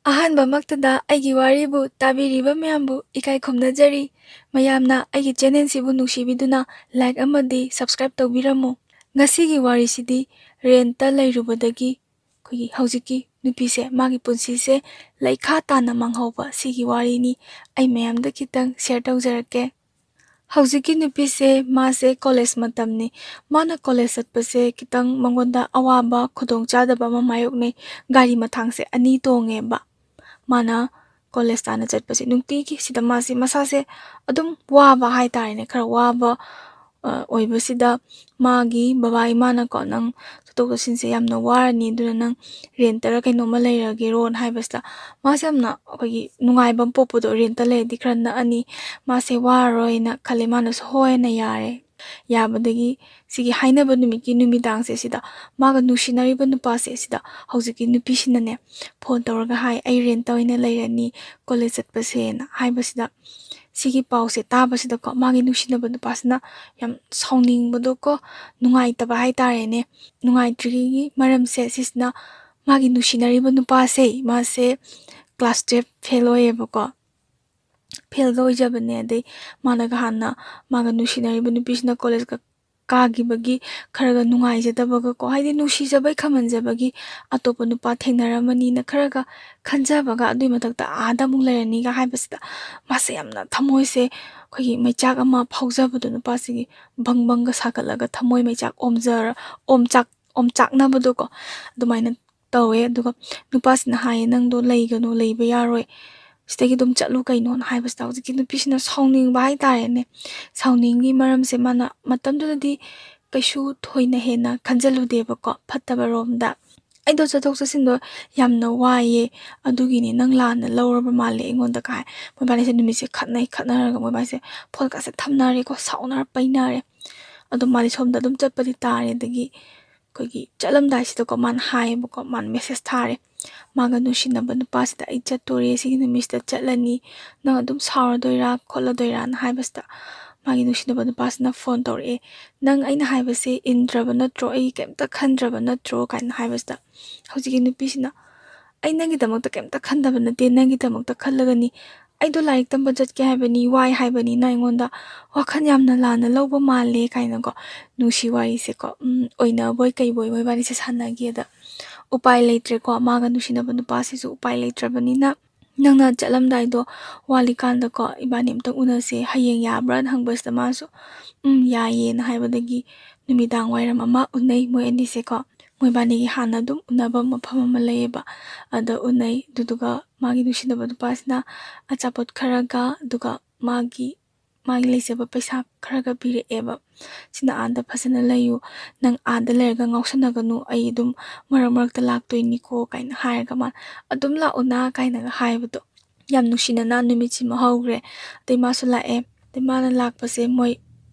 ꯑꯍꯥꯟꯕꯃꯛꯇꯗ ꯑꯩꯒꯤ ꯋꯥꯔꯤꯕꯨ ꯇꯥꯕꯤꯔꯤꯕ ꯃꯌꯥꯝꯕꯨ ꯏꯀꯥꯏ ꯈꯨꯝꯅꯖꯔꯤ꯫ ꯃꯌꯥꯝꯅ ꯑꯩꯒꯤ ꯆꯦꯅꯦꯜꯁꯤꯕꯨ ꯅꯨꯡꯁꯤꯕꯤꯗꯨꯅ ꯂꯥꯏꯛ ꯑꯃꯗꯤ ꯁꯕꯁꯀ꯭ꯔꯥꯏꯕ ꯇꯧꯕꯤꯔꯝꯃꯨ꯫ ꯉꯁꯤꯒꯤ ꯋꯥꯔꯤꯁꯤꯗꯤ ꯔꯦꯟꯇ ꯂꯩꯔꯨꯕꯗꯒꯤ ꯍꯧꯖꯤꯛꯀꯤ ꯅꯨꯄꯤꯁꯦ ꯃꯥꯒꯤ ꯄꯨꯟꯁꯤꯁꯦ ꯂꯩꯈꯥ ꯇꯥꯅ ꯃꯥꯡꯍꯧꯕ ꯁꯤꯒꯤ ꯋꯥꯔꯤꯅꯤ꯫ ꯑꯩ ꯃꯌꯥꯝꯗ ꯈꯤꯇꯪ ꯁꯦꯌꯔ ꯇꯧꯖꯔꯛꯀꯦ꯫ ꯍꯧꯖꯤꯛꯀꯤ ꯅꯨꯄꯤꯁꯦ ꯃꯥꯁꯦ ꯀꯣꯂꯦꯖ ꯃꯇꯝꯅꯤ꯫ ꯃꯥꯅ ꯀꯣꯂꯦꯖ ꯆꯠꯄꯁꯦ ꯈꯤꯇꯪ ꯃꯉꯣꯟꯗ ꯑꯋꯥꯕ ꯈꯨꯗꯣꯡꯆꯥꯗꯕ ꯑꯃ ꯃꯥꯌꯣꯛꯅꯩ꯫ ꯒꯥꯔꯤ ꯃꯊꯥꯡꯁꯦ 2 ꯇꯣꯡꯉꯦꯕ꯫ ꯃꯥꯅ ꯀꯣꯂꯦꯖ ꯇꯥꯅ ꯆꯠꯄꯁꯦ ꯅꯨꯡꯇꯤꯒꯤ ꯁꯤꯗ ꯃꯥꯁꯦ ꯃꯁꯥꯁꯦ ꯑꯗꯨꯝ ꯋꯥꯕ ꯍꯥꯏꯇꯥꯔꯦꯅꯦ, ꯈꯔ ꯋꯥꯕ ꯑꯣꯏꯕꯁꯤꯗ ꯃꯥꯒꯤ ꯕꯕꯥ ꯏꯃꯥꯅꯀꯣ ꯅꯪ ꯆꯠꯊꯣꯛ ꯆꯠꯁꯤꯟꯁꯦ ꯌꯥꯝꯅ ꯋꯥꯔꯅꯤ, ꯑꯗꯨꯅ ꯅꯪ ꯔꯦꯟꯇꯔ ꯀꯩꯅꯣꯝꯃ ꯂꯩꯔꯒꯦꯔꯣꯅ ꯍꯥꯏꯕꯁꯤꯗ ꯃꯥꯁꯦ ꯌꯥꯝꯅ ꯅꯨꯡꯉꯥꯏꯕ ꯑꯃ ꯄꯣꯛꯄꯗꯣ, ꯔꯦꯟꯇ ꯂꯩꯔꯗꯤ ꯈꯔ ꯅꯛꯑꯅꯤ, ꯃꯥꯁꯦ ꯋꯥꯔꯔꯣꯏꯅ ꯈꯜꯂꯦ꯫ ꯃꯥꯅꯁꯨ ꯍꯣꯏꯅ ꯌꯥꯔꯦ꯫ ꯌꯥꯕꯗꯒꯤ ꯁꯤꯒꯤ ꯍꯥꯏꯅꯕ ꯅꯨꯃꯤꯠꯀꯤ ꯅꯨꯃꯤꯗꯥꯡꯁꯦ ꯁꯤꯗ ꯃꯥꯒ ꯅꯨꯡꯁꯤꯅꯔꯤꯕ ꯅꯨꯄꯥꯁꯦ ꯁꯤꯗ ꯍꯧꯖꯤꯛꯀꯤ ꯅꯨꯄꯤꯁꯤꯅꯅꯦ ꯐꯣꯟ ꯇꯧꯔꯒ ꯍꯥꯏ, ꯑꯩ ꯔꯦꯟꯇ ꯑꯣꯏꯅ ꯂꯩꯔꯅꯤ ꯀꯣꯂꯦꯖ ꯆꯠꯄꯁꯦꯅ ꯍꯥꯏꯕꯁꯤꯗ ꯁꯤꯒꯤ ꯄꯥꯎꯁꯦ ꯇꯥꯕꯁꯤꯗꯀꯣ ꯃꯥꯒꯤ ꯅꯨꯡꯁꯤꯅꯕ ꯅꯨꯄꯥꯁꯤꯅ ꯌꯥꯝ ꯁꯥꯎꯅꯤꯡꯕꯗꯣꯀꯣ, ꯅꯨꯡꯉꯥꯏꯇꯕ ꯍꯥꯏꯇꯥꯔꯦꯅꯦ꯫ ꯅꯨꯡꯉꯥꯏꯇ꯭ꯔꯤꯒꯤ ꯃꯔꯝꯁꯦ ꯁꯤꯁꯤꯅ ꯃꯥꯒꯤ ꯅꯨꯡꯁꯤꯅꯔꯤꯕ ꯅꯨꯄꯥꯁꯦ ꯃꯥꯁꯦ ꯀ꯭ꯂꯥꯁ 12 ꯐꯦꯜ ꯑꯣꯏꯌꯦꯕꯀꯣ, ꯐꯦꯜꯒ ꯑꯣꯏꯖꯕꯅꯦ꯫ ꯑꯗꯩ ꯃꯥꯅꯒ ꯍꯥꯟꯅ ꯃꯥꯒ ꯅꯨꯡꯁꯤꯅꯔꯤꯕ ꯅꯨꯄꯤꯁꯤꯅ ꯀꯣꯂꯦꯖꯀ ꯀꯥꯈꯤꯕꯒꯤ ꯈꯔꯒ ꯅꯨꯡꯉꯥꯏꯖꯗꯕꯒꯀꯣ, ꯍꯥꯏꯗꯤ ꯅꯨꯡꯁꯤꯖꯕꯩ ꯈꯝꯍꯟꯖꯕꯒꯤ ꯑꯇꯣꯞꯄ ꯅꯨꯄꯥ ꯊꯦꯡꯅꯔꯝꯃꯅꯤꯅ ꯈꯔꯒ ꯈꯟꯖꯕꯒ, ꯑꯗꯨꯏ ꯃꯊꯛꯇ ꯑꯥꯗ ꯑꯃꯨꯛ ꯂꯩꯔꯅꯤꯒ ꯍꯥꯏꯕꯁꯤꯗ ꯃꯥꯁꯦ ꯌꯥꯝꯅ ꯊꯃꯣꯏꯁꯦ ꯃꯩꯆꯥꯛ ꯑꯃ ꯐꯥꯎꯖꯕꯗꯣ, ꯅꯨꯄꯥꯁꯤꯒꯤ ꯕꯪ ꯕꯪꯒ ꯁꯥꯒꯠꯂꯒ ꯊꯃꯣꯏ ꯃꯩꯆꯥꯛ ꯑꯣꯝꯆꯥꯛꯅꯕꯗꯣꯀꯣ ꯑꯗꯨꯃꯥꯏꯅ ꯇꯧꯋꯦ꯫ ꯑꯗꯨꯒ ꯅꯨꯄꯥꯁꯤꯅ ꯍꯥꯏꯌꯦ, ꯅꯪꯗꯣ ꯂꯩꯒꯅꯨ, ꯂꯩꯕ ꯌꯥꯔꯣꯏ, ꯁꯤꯗꯒꯤ ꯑꯗꯨꯝ ꯆꯠꯂꯨ ꯀꯩꯅꯣꯅ ꯍꯥꯏꯕꯁꯤꯗ ꯍꯧꯖꯤꯛꯀꯤ ꯅꯨꯄꯤꯁꯤꯅ ꯁꯥꯎꯅꯤꯡꯕ ꯍꯥꯏꯇꯥꯔꯦꯅꯦ꯫ ꯁꯥꯎꯅꯤꯡꯒꯤ ꯃꯔꯝꯁꯦ ꯃꯥꯅ ꯃꯇꯝꯗꯨꯗꯗꯤ ꯀꯩꯁꯨ ꯊꯣꯏꯅ ꯍꯦꯟꯅ ꯈꯟꯖꯜꯂꯨꯗꯦꯕꯀꯣ, ꯐꯠꯇꯕꯔꯣꯝꯗ ꯑꯩꯗꯣ ꯆꯠꯊꯣꯛ ꯆꯠꯁꯤꯟꯗꯣ ꯌꯥꯝꯅ ꯋꯥꯏꯌꯦ, ꯑꯗꯨꯒꯤꯅꯤ ꯅꯪ ꯂꯥꯟꯅ ꯂꯧꯔꯕ ꯃꯥꯜꯂꯦ ꯑꯩꯉꯣꯟꯗ ꯀꯥꯏ꯫ ꯃꯣꯏꯕꯥꯅꯤꯁꯦ ꯅꯨꯃꯤꯠꯁꯦ ꯈꯠꯅꯔꯒ ꯃꯣꯏꯕꯥꯅꯤꯁꯦ ꯐꯣꯟꯀꯥꯁꯦ ꯊꯝꯅꯔꯦꯀꯣ, ꯁꯥꯎꯅꯔ ꯄꯩꯅꯔꯦ꯫ ꯑꯗꯣ ꯃꯥꯗꯤ ꯁꯣꯝꯗ ꯑꯗꯨꯝ ꯆꯠꯄꯗꯤ ꯇꯥꯔꯦ꯫ ꯑꯗꯒꯤ ꯆꯠꯂꯝꯗꯥꯏꯁꯤꯗꯀꯣ ꯃꯥꯅ ꯍꯥꯏꯌꯦꯕꯀꯣ, ꯃꯥꯅ ꯃꯦꯁꯦꯁ ꯊꯥꯔꯦ ꯃꯥꯒ ꯅꯨꯡꯁꯤꯅꯕ ꯅꯨꯄꯥꯁꯤꯗ, ꯑꯩ ꯆꯠꯇꯣꯔꯦ, ꯁꯤꯒꯤ ꯅꯨꯃꯤꯠꯁꯤꯗ ꯆꯠꯂꯅꯤ, ꯅꯪ ꯑꯗꯨꯝ ꯁꯥꯎꯔꯗꯣꯏꯔꯥ ꯈꯣꯠꯂꯗꯣꯏꯔꯥꯅ ꯍꯥꯏꯕꯁꯤꯗ ꯃꯥꯒꯤ ꯅꯨꯡꯁꯤꯅꯕ ꯅꯨꯄꯥꯁꯤꯅ ꯐꯣꯟ ꯇꯧꯔꯛꯑꯦ, ꯅꯪ ꯑꯩꯅ ꯍꯥꯏꯕꯁꯦ ꯏꯟꯗ꯭ꯔꯕ ꯅꯠꯇ꯭ꯔꯣ, ꯑꯩ ꯀꯩꯝꯇ ꯈꯟꯗ꯭ꯔꯕ ꯅꯠꯇ꯭ꯔꯣ ꯀꯥꯏꯅ ꯍꯥꯏꯕꯁꯤꯗ ꯍꯧꯖꯤꯛꯀꯤ ꯅꯨꯄꯤꯁꯤꯅ, ꯑꯩ ꯅꯪꯒꯤꯗꯃꯛꯇ ꯀꯩꯝꯇ ꯈꯟꯗꯕ ꯅꯠꯇꯦ, ꯅꯪꯒꯤꯗꯃꯛꯇ ꯈꯜꯂꯒꯅꯤ, ꯑꯩꯗꯣ ꯂꯥꯏꯔꯤꯛ ꯇꯝꯕ ꯆꯠꯀꯦ ꯍꯥꯏꯕꯅꯤ, ꯋꯥꯏ ꯍꯥꯏꯕꯅꯤꯅ ꯑꯩꯉꯣꯟꯗ ꯋꯥꯈꯜ ꯌꯥꯝꯅ ꯂꯥꯟꯅ ꯂꯧꯕ ꯃꯥꯜꯂꯦ ꯀꯥꯏꯅꯀꯣ ꯅꯨꯡꯁꯤ ꯋꯥꯔꯤꯁꯦꯀꯣ ꯑꯣꯏꯅꯕꯣꯏ ꯀꯩꯕꯣꯏ ꯃꯣꯏꯕꯥꯅꯤꯁꯦ ꯁꯥꯟꯅꯈꯤꯑꯗ ꯎꯄꯥꯏ ꯂꯩꯇ꯭ꯔꯦꯀꯣ, ꯃꯥꯒ ꯅꯨꯡꯁꯤꯅꯕ ꯅꯨꯄꯥꯁꯤꯁꯨ ꯎꯄꯥꯏ ꯂꯩꯇ꯭ꯔꯕꯅꯤꯅ ꯅꯪꯅ ꯆꯠꯂꯝꯗꯥꯏꯗꯣ ꯋꯥꯠꯂꯤꯀꯥꯟꯗꯀꯣ ꯏꯕꯥꯅꯤ ꯑꯝꯇꯪ ꯎꯅꯁꯦ, ꯍꯌꯦꯡ ꯌꯥꯕ꯭ꯔꯥꯅ ꯍꯪꯕꯁꯤꯗ ꯃꯥꯁꯨ ꯌꯥꯏꯌꯦꯅ ꯍꯥꯏꯕꯗꯒꯤ ꯅꯨꯃꯤꯗꯥꯡ ꯋꯥꯏꯔꯝ ꯑꯃ ꯎꯅꯩ ꯃꯣꯏ ꯑꯅꯤꯁꯦꯀꯣ꯫ ꯃꯣꯏꯕꯥꯅꯤꯒꯤ ꯍꯥꯟꯅ ꯑꯗꯨꯝ ꯎꯅꯕ ꯃꯐꯝ ꯑꯃ ꯂꯩꯌꯦꯕ, ꯑꯗ ꯎꯅꯩ꯫ ꯑꯗꯨꯗꯨꯒ ꯃꯥꯒꯤ ꯅꯨꯡꯁꯤꯅꯕ ꯅꯨꯄꯥꯁꯤꯅ ꯑꯆꯥꯄꯣꯠ ꯈꯔꯒ ꯑꯗꯨꯒ ꯃꯥꯒꯤ ꯂꯩꯖꯕ ꯄꯩꯁా ꯈꯔꯒ ꯄꯤꯔꯛꯑꯦꯕ, ꯁꯤꯅ ꯑꯥꯗ ꯐꯖꯅ ꯂꯩꯌꯨ, ꯅꯪ ꯑꯥꯗ ꯂꯩꯔꯒ ꯉꯥꯎꯁꯟꯅꯒꯅꯨ, ꯑꯩ ꯑꯗꯨꯝ ꯃꯔꯛ ꯃꯔꯛꯇ ꯂꯥꯛꯇꯣꯏꯅꯤꯀꯣ ꯀꯥꯏꯅ ꯍꯥꯏꯔꯒ ꯃꯥꯅ ꯑꯗꯨꯝ ꯂꯥꯛꯎꯅ ꯀꯥꯏꯅꯒ ꯍꯥꯏꯕꯗꯣ, ꯌꯥꯝ ꯅꯨꯡꯁꯤꯅꯅ ꯅꯨꯃꯤꯠꯁꯤꯃ ꯍꯧꯈ꯭ꯔꯦ꯫ ꯑꯗꯩ ꯃꯥꯁꯨ ꯂꯥꯛꯑꯦ꯫ ꯑꯗꯩ ꯃꯥꯅ ꯂꯥꯛꯄꯁꯦ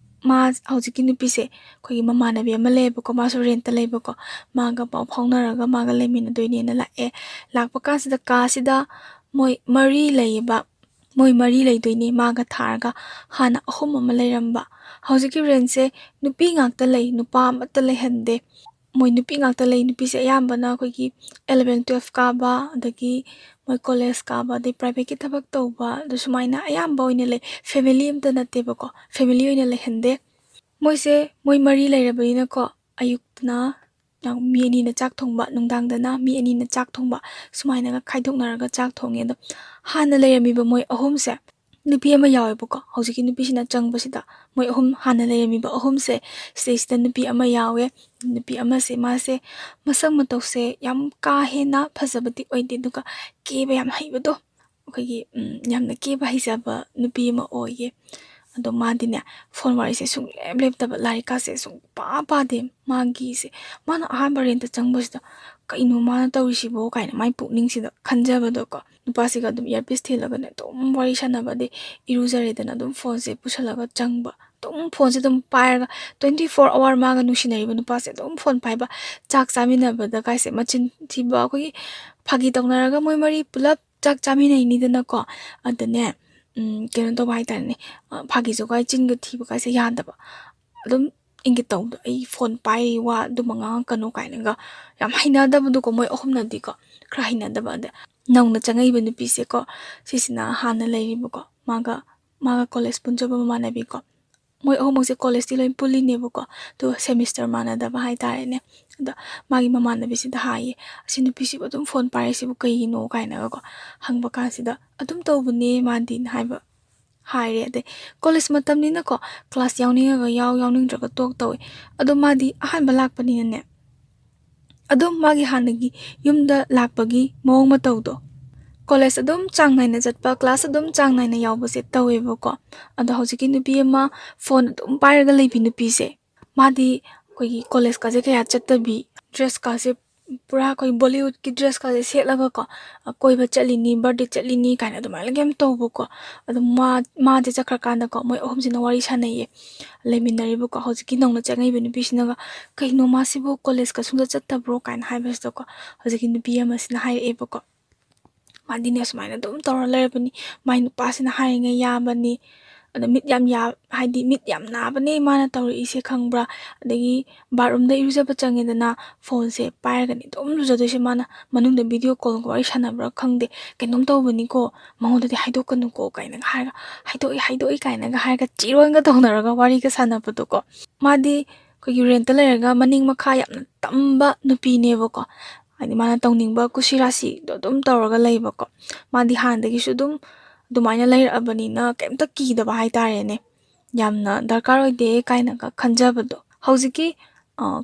ꯍꯧꯖꯤꯛꯀꯤ ꯅꯨꯄꯤꯁꯦ ꯃꯃꯥꯟꯅꯕꯤ ꯑꯃ ꯂꯩꯌꯦꯕꯀꯣ, ꯃꯥꯁꯨ ꯔꯦꯟꯇ ꯂꯩꯕꯀꯣ, ꯃꯥꯒ ꯄꯥꯎ ꯐꯥꯎꯅꯔꯒ ꯃꯥꯒ ꯂꯩꯃꯤꯟꯅꯗꯣꯏꯅꯦꯅ ꯂꯥꯛꯑꯦ꯫ ꯂꯥꯛꯄ ꯀꯥꯟꯁꯤꯗ ꯀꯥꯁꯤꯗ ꯃꯣꯏ 4 ꯂꯩꯌꯦꯕ, ꯃꯣꯏ 4 ꯂꯩꯗꯣꯏꯅꯦ ꯃꯥꯒ ꯊꯥꯔꯒ, ꯍꯥꯟꯅ 3 ꯑꯃ ꯂꯩꯔꯝꯕ꯫ ꯍꯧꯖꯤꯛꯀꯤ ꯔꯦꯟꯁꯦ ꯅꯨꯄꯤ ꯉꯥꯛꯇ ꯂꯩ, ꯅꯨꯄꯥ ꯑꯃꯠꯇ ꯂꯩꯍꯟꯗꯦ, ꯃꯣꯏ ꯅꯨꯄꯤ ꯉꯥꯛꯇ ꯂꯩ꯫ ꯅꯨꯄꯤꯁꯦ ꯑꯌꯥꯝꯕꯅ 11, 12 ꯀꯥꯕ, ꯑꯗꯒꯤ ꯃꯣꯏ ꯀꯣꯂꯦꯖ ꯀꯥꯕ, ꯑꯗꯩ ꯄ꯭ꯔꯥꯏꯚꯦꯠꯀꯤ ꯊꯕꯛ ꯇꯧꯕ, ꯑꯗꯨ ꯁꯨꯃꯥꯏꯅ ꯑꯌꯥꯝꯕ ꯑꯣꯏꯅ ꯂꯩ, ꯐꯦꯃꯤꯂꯤ ꯑꯝꯇ ꯅꯠꯇꯦꯕꯀꯣ, ꯐꯦꯃꯤꯂꯤ ꯑꯣꯏꯅ ꯂꯩꯍꯟꯗꯦ꯫ ꯃꯣꯏ 4 ꯂꯩꯔꯕꯅꯤꯅꯀꯣ, ꯑꯌꯨꯛꯇꯅ ꯃꯤ 2ꯅ ꯆꯥꯛ ꯊꯣꯡꯕ, ꯅꯨꯡꯗꯥꯡꯗꯅ ꯃꯤ 2ꯅ ꯆꯥꯛ ꯊꯣꯡꯕ, ꯁꯨꯃꯥꯏꯅꯒ ꯈꯥꯏꯗꯣꯛꯅꯔꯒ ꯆꯥꯛ ꯊꯣꯡꯉꯦ꯫ ꯑꯗꯣ ꯍꯥꯟꯅ ꯂꯩꯔꯝꯃꯤꯕ ꯃꯣꯏ 3ꯁꯦ ꯅꯨꯄꯤ ꯑꯃ ꯌꯥꯎꯋꯦꯕꯀꯣ, ꯍꯧꯖꯤꯛꯀꯤ ꯅꯨꯄꯤꯁꯤꯅ ꯆꯪꯕꯁꯤꯗ ꯃꯣꯏ 3 ꯍꯥꯟꯅ ꯂꯩꯔꯝꯃꯤꯕ 3ꯁꯦ ꯁꯤꯗꯩꯁꯤꯗ ꯅꯨꯄꯤ ꯑꯃ ꯌꯥꯎꯋꯦ꯫ ꯅꯨꯄꯤ ꯑꯃꯁꯦ ꯃꯥꯁꯦ ꯃꯁꯛ ꯃꯇꯧꯁꯦ ꯌꯥꯝ ꯀꯥ ꯍꯦꯟꯅ ꯐꯖꯕꯗꯤ ꯑꯣꯏꯗꯦ, ꯑꯗꯨꯒ ꯀꯦꯕ ꯌꯥꯝ ꯍꯩꯕꯗꯣ, ꯌꯥꯝꯅ ꯀꯦꯕ ꯍꯩꯖꯕ ꯅꯨꯄꯤ ꯑꯃ ꯑꯣꯏꯌꯦ꯫ ꯑꯗꯣ ꯃꯥꯗꯤꯅꯦ ꯐꯣꯟ ꯋꯥꯔꯤꯁꯦ ꯁꯨꯡꯂꯦꯞ ꯂꯦꯞꯇꯕ, ꯂꯥꯏꯔꯤꯛꯀꯥꯁꯦ ꯁꯨꯡꯄꯥ ꯄꯥꯗꯦ ꯃꯥꯅ ꯑꯍꯥꯟꯕ ꯔꯦꯟꯇ ꯆꯪꯕꯁꯤꯗ ꯀꯩꯅꯣ ꯃꯥꯅ ꯇꯧꯔꯤꯁꯤꯕꯣ ꯀꯥꯏꯅ ꯃꯥꯏ ꯄꯨꯛꯅꯤꯡꯁꯤꯗ ꯈꯟꯖꯕꯗꯣꯀꯣ꯫ ꯅꯨꯄꯥꯁꯤꯒ ꯑꯗꯨꯝ ꯏꯌꯥꯔꯄꯤꯁ ꯊꯤꯜꯂꯒꯅꯦ ꯑꯗꯨꯝ ꯋꯥꯔꯤ ꯁꯥꯟꯅꯕ, ꯑꯗꯩ ꯏꯔꯨꯖꯔꯦꯗꯅ ꯑꯗꯨꯝ ꯐꯣꯟꯁꯦ ꯄꯨꯁꯜꯂꯒ ꯆꯪꯕ, ꯑꯗꯨꯝ ꯐꯣꯟꯁꯦ ꯑꯗꯨꯝ ꯄꯥꯏꯔꯒ 24 ꯑꯋꯥꯔ ꯃꯥꯒ ꯅꯨꯡꯁꯤꯅꯔꯤꯕ ꯅꯨꯄꯥꯁꯦ ꯑꯗꯨꯝ ꯐꯣꯟ ꯄꯥꯏꯕ꯫ ꯆꯥꯛ ꯆꯥꯃꯤꯟꯅꯕꯗ ꯀꯥꯏꯁꯦ ꯃꯆꯤꯟ ꯊꯤꯕ, ꯐꯥꯒꯤ ꯇꯧꯅꯔꯒ ꯃꯣꯏ 4 ꯄꯨꯂꯞ ꯆꯥꯛ ꯆꯥꯃꯤꯟꯅꯩꯅꯤꯗꯅꯀꯣ, ꯑꯗꯅꯦ ꯀꯩꯅꯣ ꯇꯧꯕ ꯍꯥꯏꯇꯥꯔꯦꯅꯦ, ꯐꯥꯒꯤ ꯖꯣꯒꯥꯏ ꯆꯤꯟꯒ ꯊꯤꯕ ꯀꯥꯏꯁꯦ ꯌꯥꯗꯕ, ꯑꯗꯨꯝ ꯏꯪꯒꯤꯠ ꯇꯧꯕꯗꯣ, ꯑꯩ ꯐꯣꯟ ꯄꯥꯏꯔꯤ ꯋꯥ ꯑꯗꯨꯝꯕ ꯉꯥꯡꯉꯛꯀꯅꯨ ꯀꯥꯏꯅꯒ ꯌꯥꯝ ꯍꯩꯅꯗꯕꯗꯣꯀꯣ, ꯃꯣꯏ 3ꯅꯗꯤꯀꯣ ꯈꯔ ꯍꯩꯅꯗꯕ꯫ ꯅꯧꯅ ꯆꯪꯉꯛꯏꯕ ꯅꯨꯄꯤꯁꯦꯀꯣ ꯁꯤꯁꯤꯅ ꯍꯥꯟꯅ ꯂꯩꯔꯤꯕꯀꯣ ꯃꯥꯒ ꯀꯣꯂꯦꯖ ꯄꯨꯟꯖꯕ ꯃꯃꯥꯟꯅꯕꯤꯀꯣ ꯃꯣꯏ ꯑꯍꯨꯝꯃꯛꯁꯦ ꯀꯣꯂꯦꯖꯇꯤ ꯂꯣꯏ ꯄꯨꯜꯂꯤꯅꯦꯕꯀꯣ ꯑꯗꯨꯒ ꯁꯦꯃꯤꯁꯇꯔ ꯃꯥꯟꯅꯗꯕ ꯍꯥꯏꯇꯥꯔꯦꯅꯦ ꯑꯗ ꯃꯥꯒꯤ ꯃꯃꯥꯟꯅꯕꯤꯁꯤꯗ ꯍꯥꯏꯌꯦ ꯑꯁꯤ ꯅꯨꯄꯤꯁꯤꯕꯨ ꯑꯗꯨꯝ ꯐꯣꯟ ꯄꯥꯏꯔꯤꯁꯤꯕꯨ ꯀꯩꯒꯤꯅꯣ ꯀꯥꯏꯅꯒꯀꯣ ꯍꯪꯕ ꯀꯥꯟꯁꯤꯗ ꯑꯗꯨꯝ ꯇꯧꯕꯅꯦ ꯃꯥꯗꯤꯅ ꯍꯥꯏꯔꯦ ꯑꯗꯩ ꯀꯣꯂꯦꯖ ꯃꯇꯝꯅꯤꯅꯀꯣ ꯀ꯭ꯂꯥꯁ ꯌꯥꯎꯅꯤꯡꯉꯒ ꯌꯥꯎꯅꯤꯡꯗ꯭ꯔꯒ ꯇꯧꯋꯦ ꯑꯗꯣ ꯃꯥꯗꯤ ꯑꯍꯥꯟꯕ ꯂꯥꯛꯄꯅꯤꯅꯅꯦ ꯑꯗꯨꯝ ꯃꯥꯒꯤ ꯍꯥꯟꯅꯒꯤ ꯌꯨꯝꯗ ꯂꯥꯛꯄꯒꯤ ꯃꯑꯣꯡ ꯃꯇꯧꯗꯣ ꯀꯣꯂꯦꯖ ꯑꯗꯨꯝ ꯆꯥꯡ ꯅꯥꯏꯅ ꯆꯠꯄ ꯀ꯭ꯂꯥꯁ ꯑꯗꯨꯝ ꯆꯥꯡ ꯅꯥꯏꯅ ꯌꯥꯎꯕꯁꯦ ꯇꯧꯋꯦꯕꯀꯣ ꯑꯗꯣ ꯍꯧꯖꯤꯛꯀꯤ ꯅꯨꯄꯤ ꯑꯃ ꯐꯣꯟ ꯑꯗꯨꯝ ꯄꯥꯏꯔꯒ ꯂꯩꯕꯤ ꯅꯨꯄꯤꯁꯦ ꯃꯥꯗꯤ ꯑꯩꯈꯣꯏꯒꯤ ꯀꯣꯂꯦꯖꯀꯥꯁꯦ ꯀꯌꯥ ꯆꯠꯇꯕꯤ ꯗ꯭ꯔꯦꯁꯀꯥꯁꯦ ꯄꯨꯔꯥ ꯑꯩꯈꯣꯏ ꯕꯣꯂꯤꯋꯨꯗꯀꯤ ꯗ꯭ꯔꯦꯁꯀꯥꯁꯦ ꯁꯦꯠꯂꯒꯀꯣ ꯀꯣꯏꯕ ꯆꯠꯂꯤꯅꯤ ꯕꯥꯔꯗꯦ ꯆꯠꯂꯤꯅꯤ ꯀꯥꯏꯅ ꯑꯗꯨꯃꯥꯏꯅ ꯌꯥꯝ ꯇꯧꯕꯀꯣ ꯑꯗꯣ ꯃꯥꯁꯦ ꯆꯠꯈ꯭ꯔꯀꯥꯟꯗꯀꯣ ꯃꯣꯏ ꯑꯍꯨꯝꯁꯤꯅ ꯋꯥꯔꯤ ꯁꯥꯟꯅꯩꯌꯦ ꯂꯩꯃꯤꯟꯅꯔꯤꯕꯀꯣ ꯍꯧꯖꯤꯛꯀꯤ ꯅꯧꯅ ꯆꯪꯉꯛꯏꯕ ꯅꯨꯄꯤꯁꯤꯅꯒ ꯀꯩꯅꯣ ꯃꯥꯁꯤꯕꯨ ꯀꯣꯂꯦꯖꯀ ꯁꯨꯡꯆꯠ ꯆꯠꯇꯕ꯭ꯔꯣ ꯀꯥꯏꯅ ꯍꯥꯏꯕꯁꯤꯗꯀꯣ ꯍꯧꯖꯤꯛꯀꯤ ꯅꯨꯄꯤ ꯑꯃꯁꯤꯅ ꯍꯥꯏꯔꯛꯑꯦꯕꯀꯣ ꯃꯥꯗꯤꯅꯦ ꯁꯨꯃꯥꯏꯅ ꯑꯗꯨꯝ ꯇꯧꯔ ꯂꯩꯔꯕꯅꯤ ꯃꯥꯏ ꯅꯨꯄꯥꯁꯤꯅ ꯍꯥꯏꯔꯤꯉꯩ ꯌꯥꯕꯅꯤ ꯑꯗ ꯍꯥꯏꯗꯤ ꯃꯤꯠ ꯌꯥꯝ ꯅꯥꯕꯅꯦ ꯃꯥꯅ ꯇꯧꯔꯛꯏꯁꯦ ꯈꯪꯕ꯭ꯔꯥ ꯑꯗꯒꯤ ꯕꯥꯠꯔꯨꯝꯗ ꯏꯔꯨꯖꯕ ꯆꯪꯉꯦꯗꯅ ꯐꯣꯟꯁꯦ ꯄꯥꯏꯔꯒꯅꯤ ꯑꯗꯨꯝ ꯂꯨꯖꯗꯣꯏꯁꯦ ꯃꯥꯅ ꯃꯅꯨꯡꯗ ꯚꯤꯗꯤꯑꯣ ꯀꯣꯜꯒ ꯋꯥꯔꯤ ꯁꯥꯟꯅꯕ꯭ꯔꯥ ꯈꯪꯗꯦ ꯀꯩꯅꯣꯝ ꯇꯧꯕꯅꯤꯀꯣ ꯃꯉꯣꯟꯗꯗꯤ ꯍꯥꯏꯗꯣꯛꯀꯅꯨꯀꯣ ꯀꯥꯏꯅꯒ ꯍꯥꯏꯔꯒ ꯍꯥꯏꯗꯣꯛꯏ ꯀꯥꯏꯅꯒ ꯍꯥꯏꯔꯒ ꯆꯤꯔꯣꯟꯒ ꯇꯧꯅꯔꯒ ꯋꯥꯔꯤꯒ ꯁꯥꯟꯅꯕꯗꯣꯀꯣ ꯃꯥꯗꯤ ꯑꯩꯈꯣꯏꯒꯤ ꯔꯦꯟꯇ ꯂꯩꯔꯒ ꯃꯅꯤꯡ ꯃꯈꯥ ꯌꯥꯝꯅ ꯇꯝꯕ ꯅꯨꯄꯤꯅꯦꯕꯀꯣ ꯍꯥꯏꯗꯤ ꯃꯥꯅ ꯇꯧꯅꯤꯡꯕ ꯀꯨꯁꯤꯔꯥꯁꯤꯗꯣ ꯑꯗꯨꯝ ꯇꯧꯔꯒ ꯂꯩꯕꯀꯣ ꯃꯥꯗꯤ ꯍꯥꯟꯅꯗꯒꯤꯁꯨ ꯑꯗꯨꯃꯥꯏꯅ ꯂꯩꯔꯛꯑꯕꯅꯤꯅ ꯀꯩꯝꯇ ꯀꯤꯗꯕ ꯍꯥꯏꯇꯥꯔꯦꯅꯦ ꯌꯥꯝꯅ ꯗꯔꯀꯥꯔ ꯑꯣꯏꯗꯦ ꯀꯥꯏꯅꯒ ꯈꯟꯖꯕꯗꯣ ꯍꯧꯖꯤꯛꯀꯤ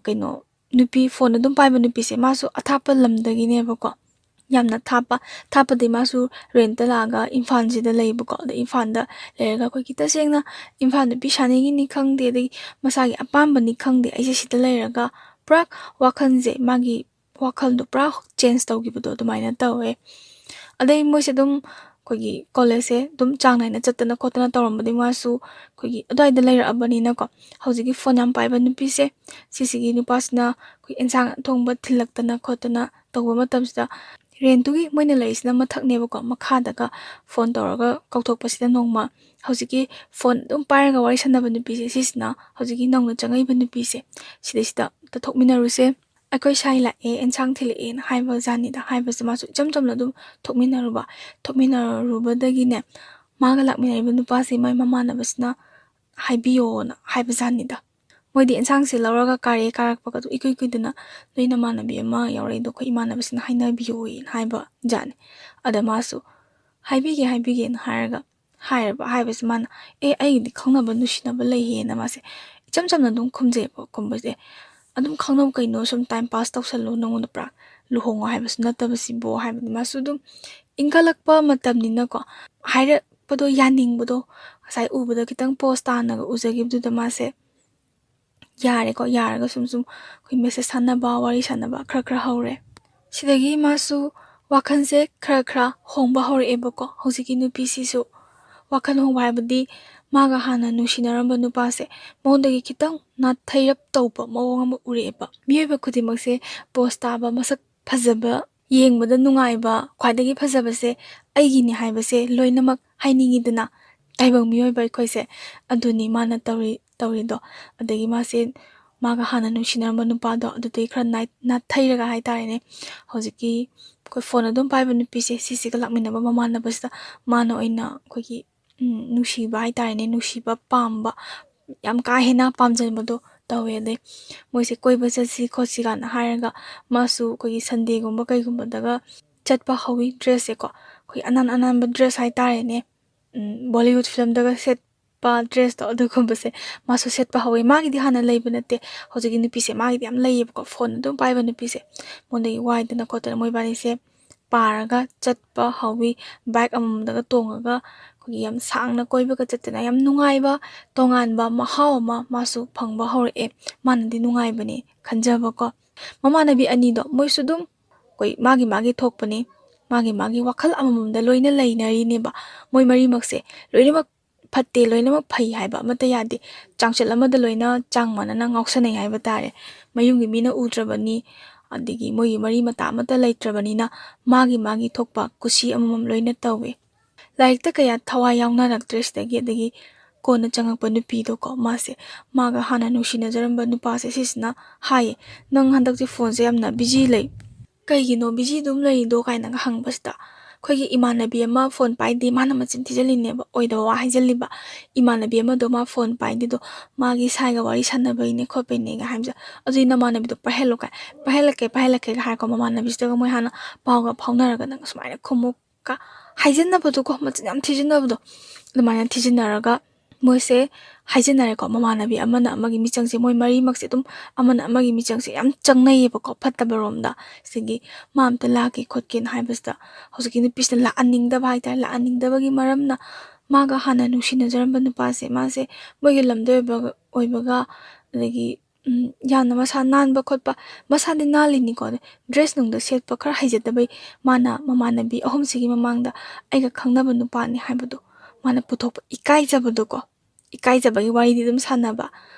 ꯀꯩꯅꯣ ꯅꯨꯄꯤ ꯐꯣꯟ ꯑꯗꯨꯝ ꯄꯥꯏꯕ ꯅꯨꯄꯤꯁꯦ ꯃꯥꯁꯨ ꯑꯊꯥꯞꯄ ꯂꯝꯗꯒꯤꯅꯦꯕꯀꯣ ꯌꯥꯝꯅ ꯊꯥꯞꯄꯗꯤ ꯃꯥꯁꯨ ꯔꯦꯟꯇ ꯂꯥꯛꯑꯒ ꯏꯝꯐꯥꯜꯁꯤꯗ ꯂꯩꯕꯀꯣ ꯑꯗ ꯏꯝꯐꯥꯜꯗ ꯂꯩꯔꯒ ꯑꯩꯈꯣꯏꯒꯤ ꯇꯁꯦꯡꯅ ꯏꯝꯐꯥꯜ ꯅꯨꯄꯤ ꯁꯥꯅꯤꯡꯉꯤꯅꯤ ꯈꯪꯗꯦ ꯑꯗꯒꯤ ꯃꯁꯥꯒꯤ ꯑꯄꯥꯝꯕꯅꯤ ꯈꯪꯗꯦ ꯑꯩꯁꯦ ꯁꯤꯗ ꯂꯩꯔꯒ ꯄꯨꯔꯥ ꯋꯥꯈꯜꯁꯦ ꯃꯥꯒꯤ ꯋꯥꯈꯜꯗꯣ ꯄꯨꯔꯥ ꯆꯦꯟꯖ ꯇꯧꯈꯤꯕꯗꯣ ꯑꯗꯨꯃꯥꯏꯅ ꯇꯧꯋꯦ ꯑꯗꯩ ꯃꯣꯏꯁꯦ ꯑꯗꯨꯝ ꯑꯩꯈꯣꯏꯒꯤ ꯀꯣꯂꯦꯖꯁꯦ ꯑꯗꯨꯝ ꯆꯥꯡ ナꯏꯅ ꯆꯠꯇꯅ ꯈꯣꯠꯇꯅ ꯇꯧꯔꯝꯕꯗꯤ ꯃꯥꯁꯨ ꯑꯩꯈꯣꯏꯒꯤ ꯑꯗꯨꯋꯥꯏꯗ ꯂꯩꯔꯛꯑꯕꯅꯤꯅꯀꯣ ꯍꯧꯖꯤꯛꯀꯤ ꯐꯣꯟ ꯌꯥꯝ ꯄꯥꯏꯕ ꯅꯨꯄꯤꯁꯦ ꯁꯤꯁꯤꯒꯤ ꯅꯨꯄꯥꯁꯤꯅ ꯑꯩꯈꯣꯏ ꯑꯦꯟꯁꯥꯡ ꯊꯣꯡꯕ ꯊꯤꯜꯂꯛꯇꯅ ꯈꯣꯠꯇꯅ ꯇꯧꯕ ꯃꯇꯝꯁꯤꯗ ꯔꯦꯟꯇꯨꯒꯤ ꯃꯣꯏꯅ ꯂꯩꯔꯤꯁꯤꯅ ꯃꯊꯛꯅꯦꯕꯀꯣ ꯃꯈꯥꯗꯒ ꯐꯣꯟ ꯇꯧꯔꯒ ꯀꯧꯊꯣꯛꯄꯁꯤꯗ ꯅꯣꯡꯃ ꯍꯧꯖꯤꯛꯀꯤ ꯐꯣꯟ ꯑꯗꯨꯝ ꯄꯥꯏꯔꯒ ꯋꯥꯔꯤ ꯁꯥꯟꯅꯕ ꯅꯨꯄꯤꯁꯦ ꯁꯤꯁꯤꯅ ꯍꯧꯖꯤꯛꯀꯤ ꯅꯧꯅ ꯆꯪꯉꯛꯏꯕ ꯅꯨꯄꯤꯁꯦ ꯁꯤꯗꯩꯁꯤꯗ ꯊꯣꯛꯃꯤꯟꯅꯔꯨꯁꯦ ꯑꯩꯈꯣꯏ ꯁꯥꯏ ꯂꯥꯛꯑꯦ ꯑꯦꯟꯁꯥꯡ ꯊꯤꯜꯂꯛꯑꯦꯅ ꯍꯥꯏꯕ ꯖꯥꯠꯅꯤꯗ ꯍꯥꯏꯕꯁꯦ ꯃꯥꯁꯨ ꯏꯆꯝ ꯆꯝꯅ ꯑꯗꯨꯝ ꯊꯣꯛꯃꯤꯟꯅꯔꯨꯕꯗꯒꯤꯅꯦ ꯃꯥꯒ ꯂꯥꯛꯃꯤꯟꯅꯔꯤꯕ ꯅꯨꯄꯥꯁꯤ ꯃꯥꯏ ꯃꯃꯥꯟꯅꯕꯁꯤꯅ ꯍꯥꯏꯕꯤꯌꯣꯅ ꯍꯥꯏꯕ ꯖꯥꯠꯅꯤꯗ ꯃꯣꯏꯗꯤ ꯑꯦꯟꯁꯥꯡꯁꯦ ꯂꯧꯔꯒ ꯀꯥꯔꯛꯄꯒ ꯑꯗꯨꯝ ꯏꯀꯨꯏ ꯀꯨꯏꯗꯅ ꯅꯣꯏ ꯅꯃꯥꯟꯅꯕꯤ ꯑꯃ ꯌꯥꯎꯔꯛꯏꯗꯣ ꯑꯩꯈꯣꯏ ꯏꯃꯥꯟꯅꯕꯁꯤꯅ ꯍꯥꯏꯅꯕꯤꯌꯣꯅ ꯍꯥꯏꯕ ꯖꯥꯠꯅꯤ ꯑꯗ ꯃꯥꯁꯨ ꯍꯥꯏꯕꯤꯒꯦꯅ ꯍꯥꯏꯕꯁꯦ ꯃꯥꯅ ꯑꯩꯒꯤꯗꯤ ꯈꯪꯅꯕ ꯅꯨꯡꯁꯤꯅꯕ ꯂꯩꯌꯦꯅ ꯃꯥꯁꯦ ꯏꯆꯝ ꯆꯝꯅ ꯑꯗꯨꯝ ꯈꯨꯝꯖꯩꯕ ꯈꯨꯝꯕꯁꯦ ꯑꯗꯨꯝ ꯈꯪꯅꯕ ꯀꯩꯅꯣ ꯁꯨꯝ ꯇꯥꯏꯝ ꯄꯥꯁ ꯇꯧꯁꯜꯂꯣ ꯅꯪꯉꯣꯟꯗ ꯄꯨꯔꯥ ꯂꯨꯍꯣꯡꯉꯣ ꯍꯥꯏꯕꯁꯨ ꯅꯠꯇꯕꯁꯤꯕꯣ ꯍꯥꯏꯕꯗꯤ ꯃꯥꯁꯨ ꯑꯗꯨꯝ ꯏꯟꯈꯠꯂꯛꯄ ꯃꯇꯝꯅꯤꯅꯀꯣ ꯍꯥꯏꯔꯛꯄꯗꯣ ꯌꯥꯅꯤꯡꯕꯗꯣ ꯉꯁꯥꯏ ꯎꯕꯗ ꯈꯤꯇꯪ ꯄꯣꯁ ꯇꯥꯅꯒ ꯎꯖꯈꯤꯕꯗꯨꯗ ꯃꯥꯁꯦ ꯌꯥꯔꯒ ꯁꯨꯝ ꯑꯩꯈꯣꯏ ꯃꯦꯁꯦꯖ ꯁꯥꯟꯅꯕ ꯋꯥꯔꯤ ꯁꯥꯟꯅꯕ ꯈꯔ ꯍꯧꯔꯦ ꯁꯤꯗꯒꯤ ꯃꯥꯁꯨ ꯋꯥꯈꯜꯁꯦ ꯈꯔ ꯍꯣꯡꯕ ꯍꯧꯔꯛꯑꯦꯕꯀꯣ ꯍꯧꯖꯤꯛꯀꯤ ꯅꯨꯄꯤꯁꯤꯁꯨ ꯋꯥꯈꯜ ꯍꯣꯡꯕ ꯍꯥꯏꯕꯗꯤ ꯃꯥꯒ ꯍꯥꯟꯅ ꯅꯨꯡꯁꯤꯅꯔꯝꯕ ꯅꯨꯄꯥꯁꯦ ꯃꯉꯣꯟꯗꯒꯤ ꯈꯤꯇꯪ ꯅꯥꯊꯩꯔꯞ ꯇꯧꯕ ꯃꯑꯣꯡ ꯑꯃ ꯎꯔꯛꯑꯦꯕ ꯃꯤꯑꯣꯏꯕ ꯈꯨꯗꯤꯡꯃꯛꯁꯦ ꯄꯣꯁ ꯇꯥꯕ ꯃꯁꯛ ꯐꯖꯕ ꯌꯦꯡꯕꯗ ꯅꯨꯡꯉꯥꯏꯕ ꯈ꯭ꯋꯥꯏꯗꯒꯤ ꯐꯖꯕꯁꯦ ꯑꯩꯒꯤꯅꯤ ꯍꯥꯏꯕꯁꯦ ꯂꯣꯏꯅꯃꯛ ꯍꯥꯏꯅꯤꯡꯉꯤꯗꯅ ꯇꯥꯏꯕꯪ ꯃꯤꯑꯣꯏꯕ ꯑꯩꯈꯣꯏꯁꯦ ꯑꯗꯨꯅꯤ ꯃꯥꯅ ꯇꯧꯔꯤꯗꯣ ꯑꯗꯒꯤ ꯃꯥꯁꯦ ꯃꯥꯒ ꯍꯥꯟꯅ ꯅꯨꯡꯁꯤꯅꯔꯝꯕ ꯅꯨꯄꯥꯗꯣ ꯑꯗꯨꯗꯩ ꯈꯔ ꯅꯥꯊꯩꯔꯒ ꯍꯥꯏꯇꯥꯔꯦꯅꯦ ꯍꯧꯖꯤꯛꯀꯤ ꯑꯩꯈꯣꯏ ꯐꯣꯟ ꯑꯗꯨꯝ ꯄꯥꯏꯕ ꯅꯨꯄꯤꯁꯦ ꯁꯤꯁꯤꯒ ꯂꯥꯛꯃꯤꯟꯅꯕ ꯃꯃꯥꯟꯅꯕꯁꯤꯗ ꯃꯥꯅ ꯑꯣꯏꯅ ꯑꯩꯈꯣꯏꯒꯤ ꯅꯨꯡꯁꯤꯕ ꯍꯥꯏꯇꯥꯔꯦꯅꯦ ꯅꯨꯡꯁꯤꯕ ꯄꯥꯝꯕ ꯌꯥꯝ ꯀꯥ ꯍꯦꯟꯅ ꯄꯥꯝꯖꯕꯗꯣ ꯇꯧꯋꯦ ꯑꯗꯩ ꯃꯣꯏꯁꯦ ꯀꯣꯏꯕ ꯆꯠꯁꯤ ꯈꯣꯠꯁꯤ ꯀꯥꯟꯅ ꯍꯥꯏꯔꯒ ꯃꯥꯁꯨ ꯑꯩꯈꯣꯏꯒꯤ ꯁꯟꯗꯦꯒꯨꯝꯕ ꯀꯩꯒꯨꯝꯕꯗꯒ ꯆꯠꯄ ꯍꯧꯋꯤ ꯗ꯭ꯔꯦꯁꯁꯦꯀꯣ ꯑꯩꯈꯣꯏ ꯑꯅꯥꯟꯕ ꯗ꯭ꯔꯦꯁ ꯍꯥꯏꯇꯥꯔꯦꯅꯦ ꯕꯣꯂꯤꯋꯨꯗ ꯐꯤꯂꯝꯗꯒ ꯁꯦꯠꯄ ꯗ꯭ꯔꯦꯁꯇꯣ ꯑꯗꯨꯒꯨꯝꯕꯁꯦ ꯃꯥꯁꯨ ꯁꯦꯠꯄ ꯍꯧꯋꯤ ꯃꯥꯒꯤꯗꯤ ꯍꯥꯟꯅ ꯂꯩꯕ ꯅꯠꯇꯦ ꯍꯧꯖꯤꯛꯀꯤ ꯅꯨꯄꯤꯁꯦ ꯃꯥꯒꯤꯗꯤ ꯌꯥꯝ ꯂꯩꯌꯦꯕꯀꯣ ꯐꯣꯟ ꯑꯗꯨꯝ ꯄꯥꯏꯕ ꯅꯨꯄꯤꯁꯦ ꯃꯉꯣꯟꯗꯒꯤ ꯋꯥꯏꯗꯅ ꯈꯣꯠꯇꯅ ꯃꯣꯏꯕꯥꯅꯤꯁꯦ ꯄꯥꯔꯒ ꯆꯠꯄ ꯍꯧꯋꯤ ꯕꯥꯏꯛ ꯑꯃꯃꯝꯗꯒ ꯇꯣꯡꯉꯒ ꯑꯩꯈꯣꯏꯒꯤ ꯌꯥꯝ ꯁꯥꯡꯅ ꯀꯣꯏꯕꯒ ꯆꯠꯇꯅ ꯌꯥꯝ ꯅꯨꯡꯉꯥꯏꯕ ꯇꯣꯉꯥꯟꯕ ꯃꯍꯥꯎ ꯑꯃ ꯃꯥꯁꯨ ꯐꯪꯕ ꯍꯧꯔꯛꯑꯦ ꯃꯥꯅꯗꯤ ꯅꯨꯡꯉꯥꯏꯕꯅꯦ ꯈꯟꯖꯕꯀꯣ ꯃꯃꯥꯟꯅꯕꯤ ꯑꯅꯤꯗꯣ ꯃꯣꯏꯁꯨ ꯑꯗꯨꯝ ꯑꯩꯈꯣꯏ ꯃꯥꯒꯤ ꯊꯣꯛꯄꯅꯤ ꯃꯥꯒꯤ ꯋꯥꯈꯜ ꯑꯃꯃꯝꯗ ꯂꯣꯏꯅ ꯂꯩꯅꯔꯤꯅꯦꯕ ꯃꯣꯏ ꯃꯔꯤꯃꯛꯁꯦ ꯂꯣꯏꯅꯃꯛ ꯐꯠꯇꯦ ꯂꯣꯏꯅꯃꯛ ꯐꯩ ꯍꯥꯏꯕ ꯑꯃꯠꯇ ꯌꯥꯗꯦ ꯆꯥꯡꯆꯠ ꯑꯃꯗ ꯂꯣꯏꯅ ꯆꯥꯡ ꯃꯥꯟꯅꯅ ꯉꯥꯎꯁꯟꯅꯩ ꯍꯥꯏꯕ ꯇꯥꯔꯦ ꯃꯌꯨꯝꯒꯤ ꯃꯤꯅ ꯎꯗ꯭ꯔꯕꯅꯤ ꯑꯗꯒꯤ ꯃꯣꯏꯒꯤ ꯃꯔꯤ ꯃꯇꯥ ꯑꯃꯠꯇ ꯂꯩꯇ꯭ꯔꯕꯅꯤꯅ ꯃꯥꯒꯤ ꯊꯣꯛꯄ ꯀꯨꯁꯤ ꯑꯃꯃꯝ ꯂꯣꯏꯅ ꯇꯧꯋꯦ ꯂꯥꯏꯔꯤꯛꯇ ꯀꯌꯥ ꯊꯋꯥꯏ ꯌꯥꯎꯅꯔꯛꯇ꯭ꯔꯦ ꯁꯤꯗꯒꯤ ꯑꯗꯒꯤ ꯀꯣꯟꯅ ꯆꯪꯉꯛꯄ ꯅꯨꯄꯤꯗꯣꯀꯣ ꯃꯥꯁꯦ ꯃꯥꯒ ꯍꯥꯟꯅ ꯅꯨꯡꯁꯤꯅꯖꯔꯝꯕ ꯅꯨꯄꯥꯁꯦ ꯁꯤꯁꯤꯅ ꯍꯥꯏꯌꯦ ꯅꯪ ꯍꯟꯗꯛꯁꯦ ꯐꯣꯟꯁꯦ ꯌꯥꯝꯅ ꯕꯤꯖꯤ ꯂꯩ ꯀꯩꯒꯤꯅꯣ ꯕꯤꯖꯤ ꯑꯗꯨꯝ ꯂꯩꯔꯤꯗꯣ ꯀꯥꯏꯅꯒ ꯍꯪꯕꯁꯤꯗ ꯑꯩꯈꯣꯏꯒꯤ ꯏꯃꯥꯟꯅꯕꯤ ꯑꯃ ꯐꯣꯟ ꯄꯥꯏꯗꯦ, ꯃꯥꯅ ꯃꯆꯤꯟ ꯊꯤꯖꯤꯜꯂꯤꯅꯦꯕ, ꯑꯣꯏꯗꯕ ꯋꯥ ꯍꯥꯏꯖꯤꯜꯂꯤꯕ. ꯏꯃꯥꯟꯅꯕꯤ ꯑꯃꯗꯣ ꯃꯥ ꯐꯣꯟ ꯄꯥꯏꯗꯦꯗꯣ ꯃꯥꯒꯤ ꯁꯥꯏꯒ ꯋꯥꯔꯤ ꯁꯥꯟꯅꯕꯩꯅꯦ ꯈꯣꯠꯄꯩꯅꯦꯒ ꯍꯥꯏꯕꯁꯦ. ꯑꯗꯨꯗꯤ ꯅꯃꯥꯟꯅꯕꯤꯗꯣ ꯄꯥꯏꯍꯜꯂꯣ ꯀꯥꯏ, ꯄꯥꯏꯍꯜꯂꯛꯀꯦꯒ ꯍꯥꯏꯔꯀꯣ ꯃꯃꯥꯟꯅꯕꯤꯁꯤꯗꯒ ꯃꯣꯏ ꯍꯥꯟꯅ ꯄꯥꯎꯒ ꯐꯥꯎꯅꯔꯒ ꯅꯪ ꯁꯨꯃꯥꯏꯅ ꯈꯨꯝꯃꯨꯀ ꯍꯥꯏꯖꯤꯟꯅꯕꯗꯣꯀꯣ, ꯃꯆꯤꯟ ꯌꯥꯝ ꯊꯤꯖꯤꯟꯅꯕꯗꯣ. ꯑꯗꯨꯃꯥꯏꯅ ꯊꯤꯖꯤꯟꯅꯔꯒ ꯃꯣꯏꯁꯦ ꯍꯥꯏꯖꯤꯟꯅꯔꯦꯀꯣ. ꯃꯃꯥꯟꯅꯕꯤ ꯑꯃꯅ ꯑꯃꯒꯤ ꯃꯤꯆꯪꯁꯦ, ꯃꯣꯏ ꯃꯔꯤꯃꯛꯁꯦ ꯑꯗꯨꯝ ꯑꯃꯅ ꯑꯃꯒꯤ ꯃꯤꯆꯪꯁꯦ ꯌꯥꯝ ꯆꯪꯅꯩꯌꯦꯕꯀꯣ, ꯐꯠꯇꯕꯔꯣꯝꯗ. ꯁꯤꯒꯤ ꯃꯥ ꯑꯝꯇ ꯂꯥꯛꯀꯦ ꯈꯣꯠꯀꯦꯅ ꯍꯥꯏꯕꯁꯤꯗ ꯍꯧꯖꯤꯛꯀꯤ ꯅꯨꯄꯤꯁꯤꯅ ꯂꯥꯛꯍꯟꯅꯤꯡꯗꯕ ꯍꯥꯏꯇꯥꯔꯦ. ꯂꯥꯛꯍꯟꯅꯤꯡꯗꯕꯒꯤ ꯃꯔꯝꯅ ꯃꯥꯒ ꯍꯥꯟꯅ ꯅꯨꯡꯁꯤꯅꯖꯔꯝꯕ ꯅꯨꯄꯥꯁꯦ, ꯃꯥꯁꯦ ꯃꯣꯏꯒꯤ ꯂꯝꯗ ꯑꯣꯏꯕꯒ ꯑꯗꯒꯤ ꯌꯥꯝꯅ ꯃꯁꯥ ꯅꯥꯟꯕ ꯈꯣꯠꯄ, ꯃꯁꯥꯗꯤ ꯅꯥꯜꯂꯤꯅꯤꯀꯣ, ꯗ꯭ꯔꯦꯁ ꯅꯨꯡꯗ ꯁꯦꯠꯄ ꯈꯔ ꯍꯩꯖꯗꯕꯩ ꯃꯥꯅ ꯃꯃꯥꯟꯅꯕꯤ ꯑꯍꯨꯝꯁꯤꯒꯤ ꯃꯃꯥꯡꯗ ꯑꯩꯒ ꯈꯪꯅꯕ ꯅꯨꯄꯥꯅꯤ ꯍꯥꯏꯕꯗꯣ ꯃꯥꯅ ꯄꯨꯊꯣꯛꯄ, ꯏꯀꯥꯏꯖꯕꯗꯣꯀꯣ. ꯏꯀꯥꯏꯖꯕꯒꯤ ꯋꯥꯔꯤꯗꯤ ꯑꯗꯨꯝ ꯁꯥꯟꯅꯕ.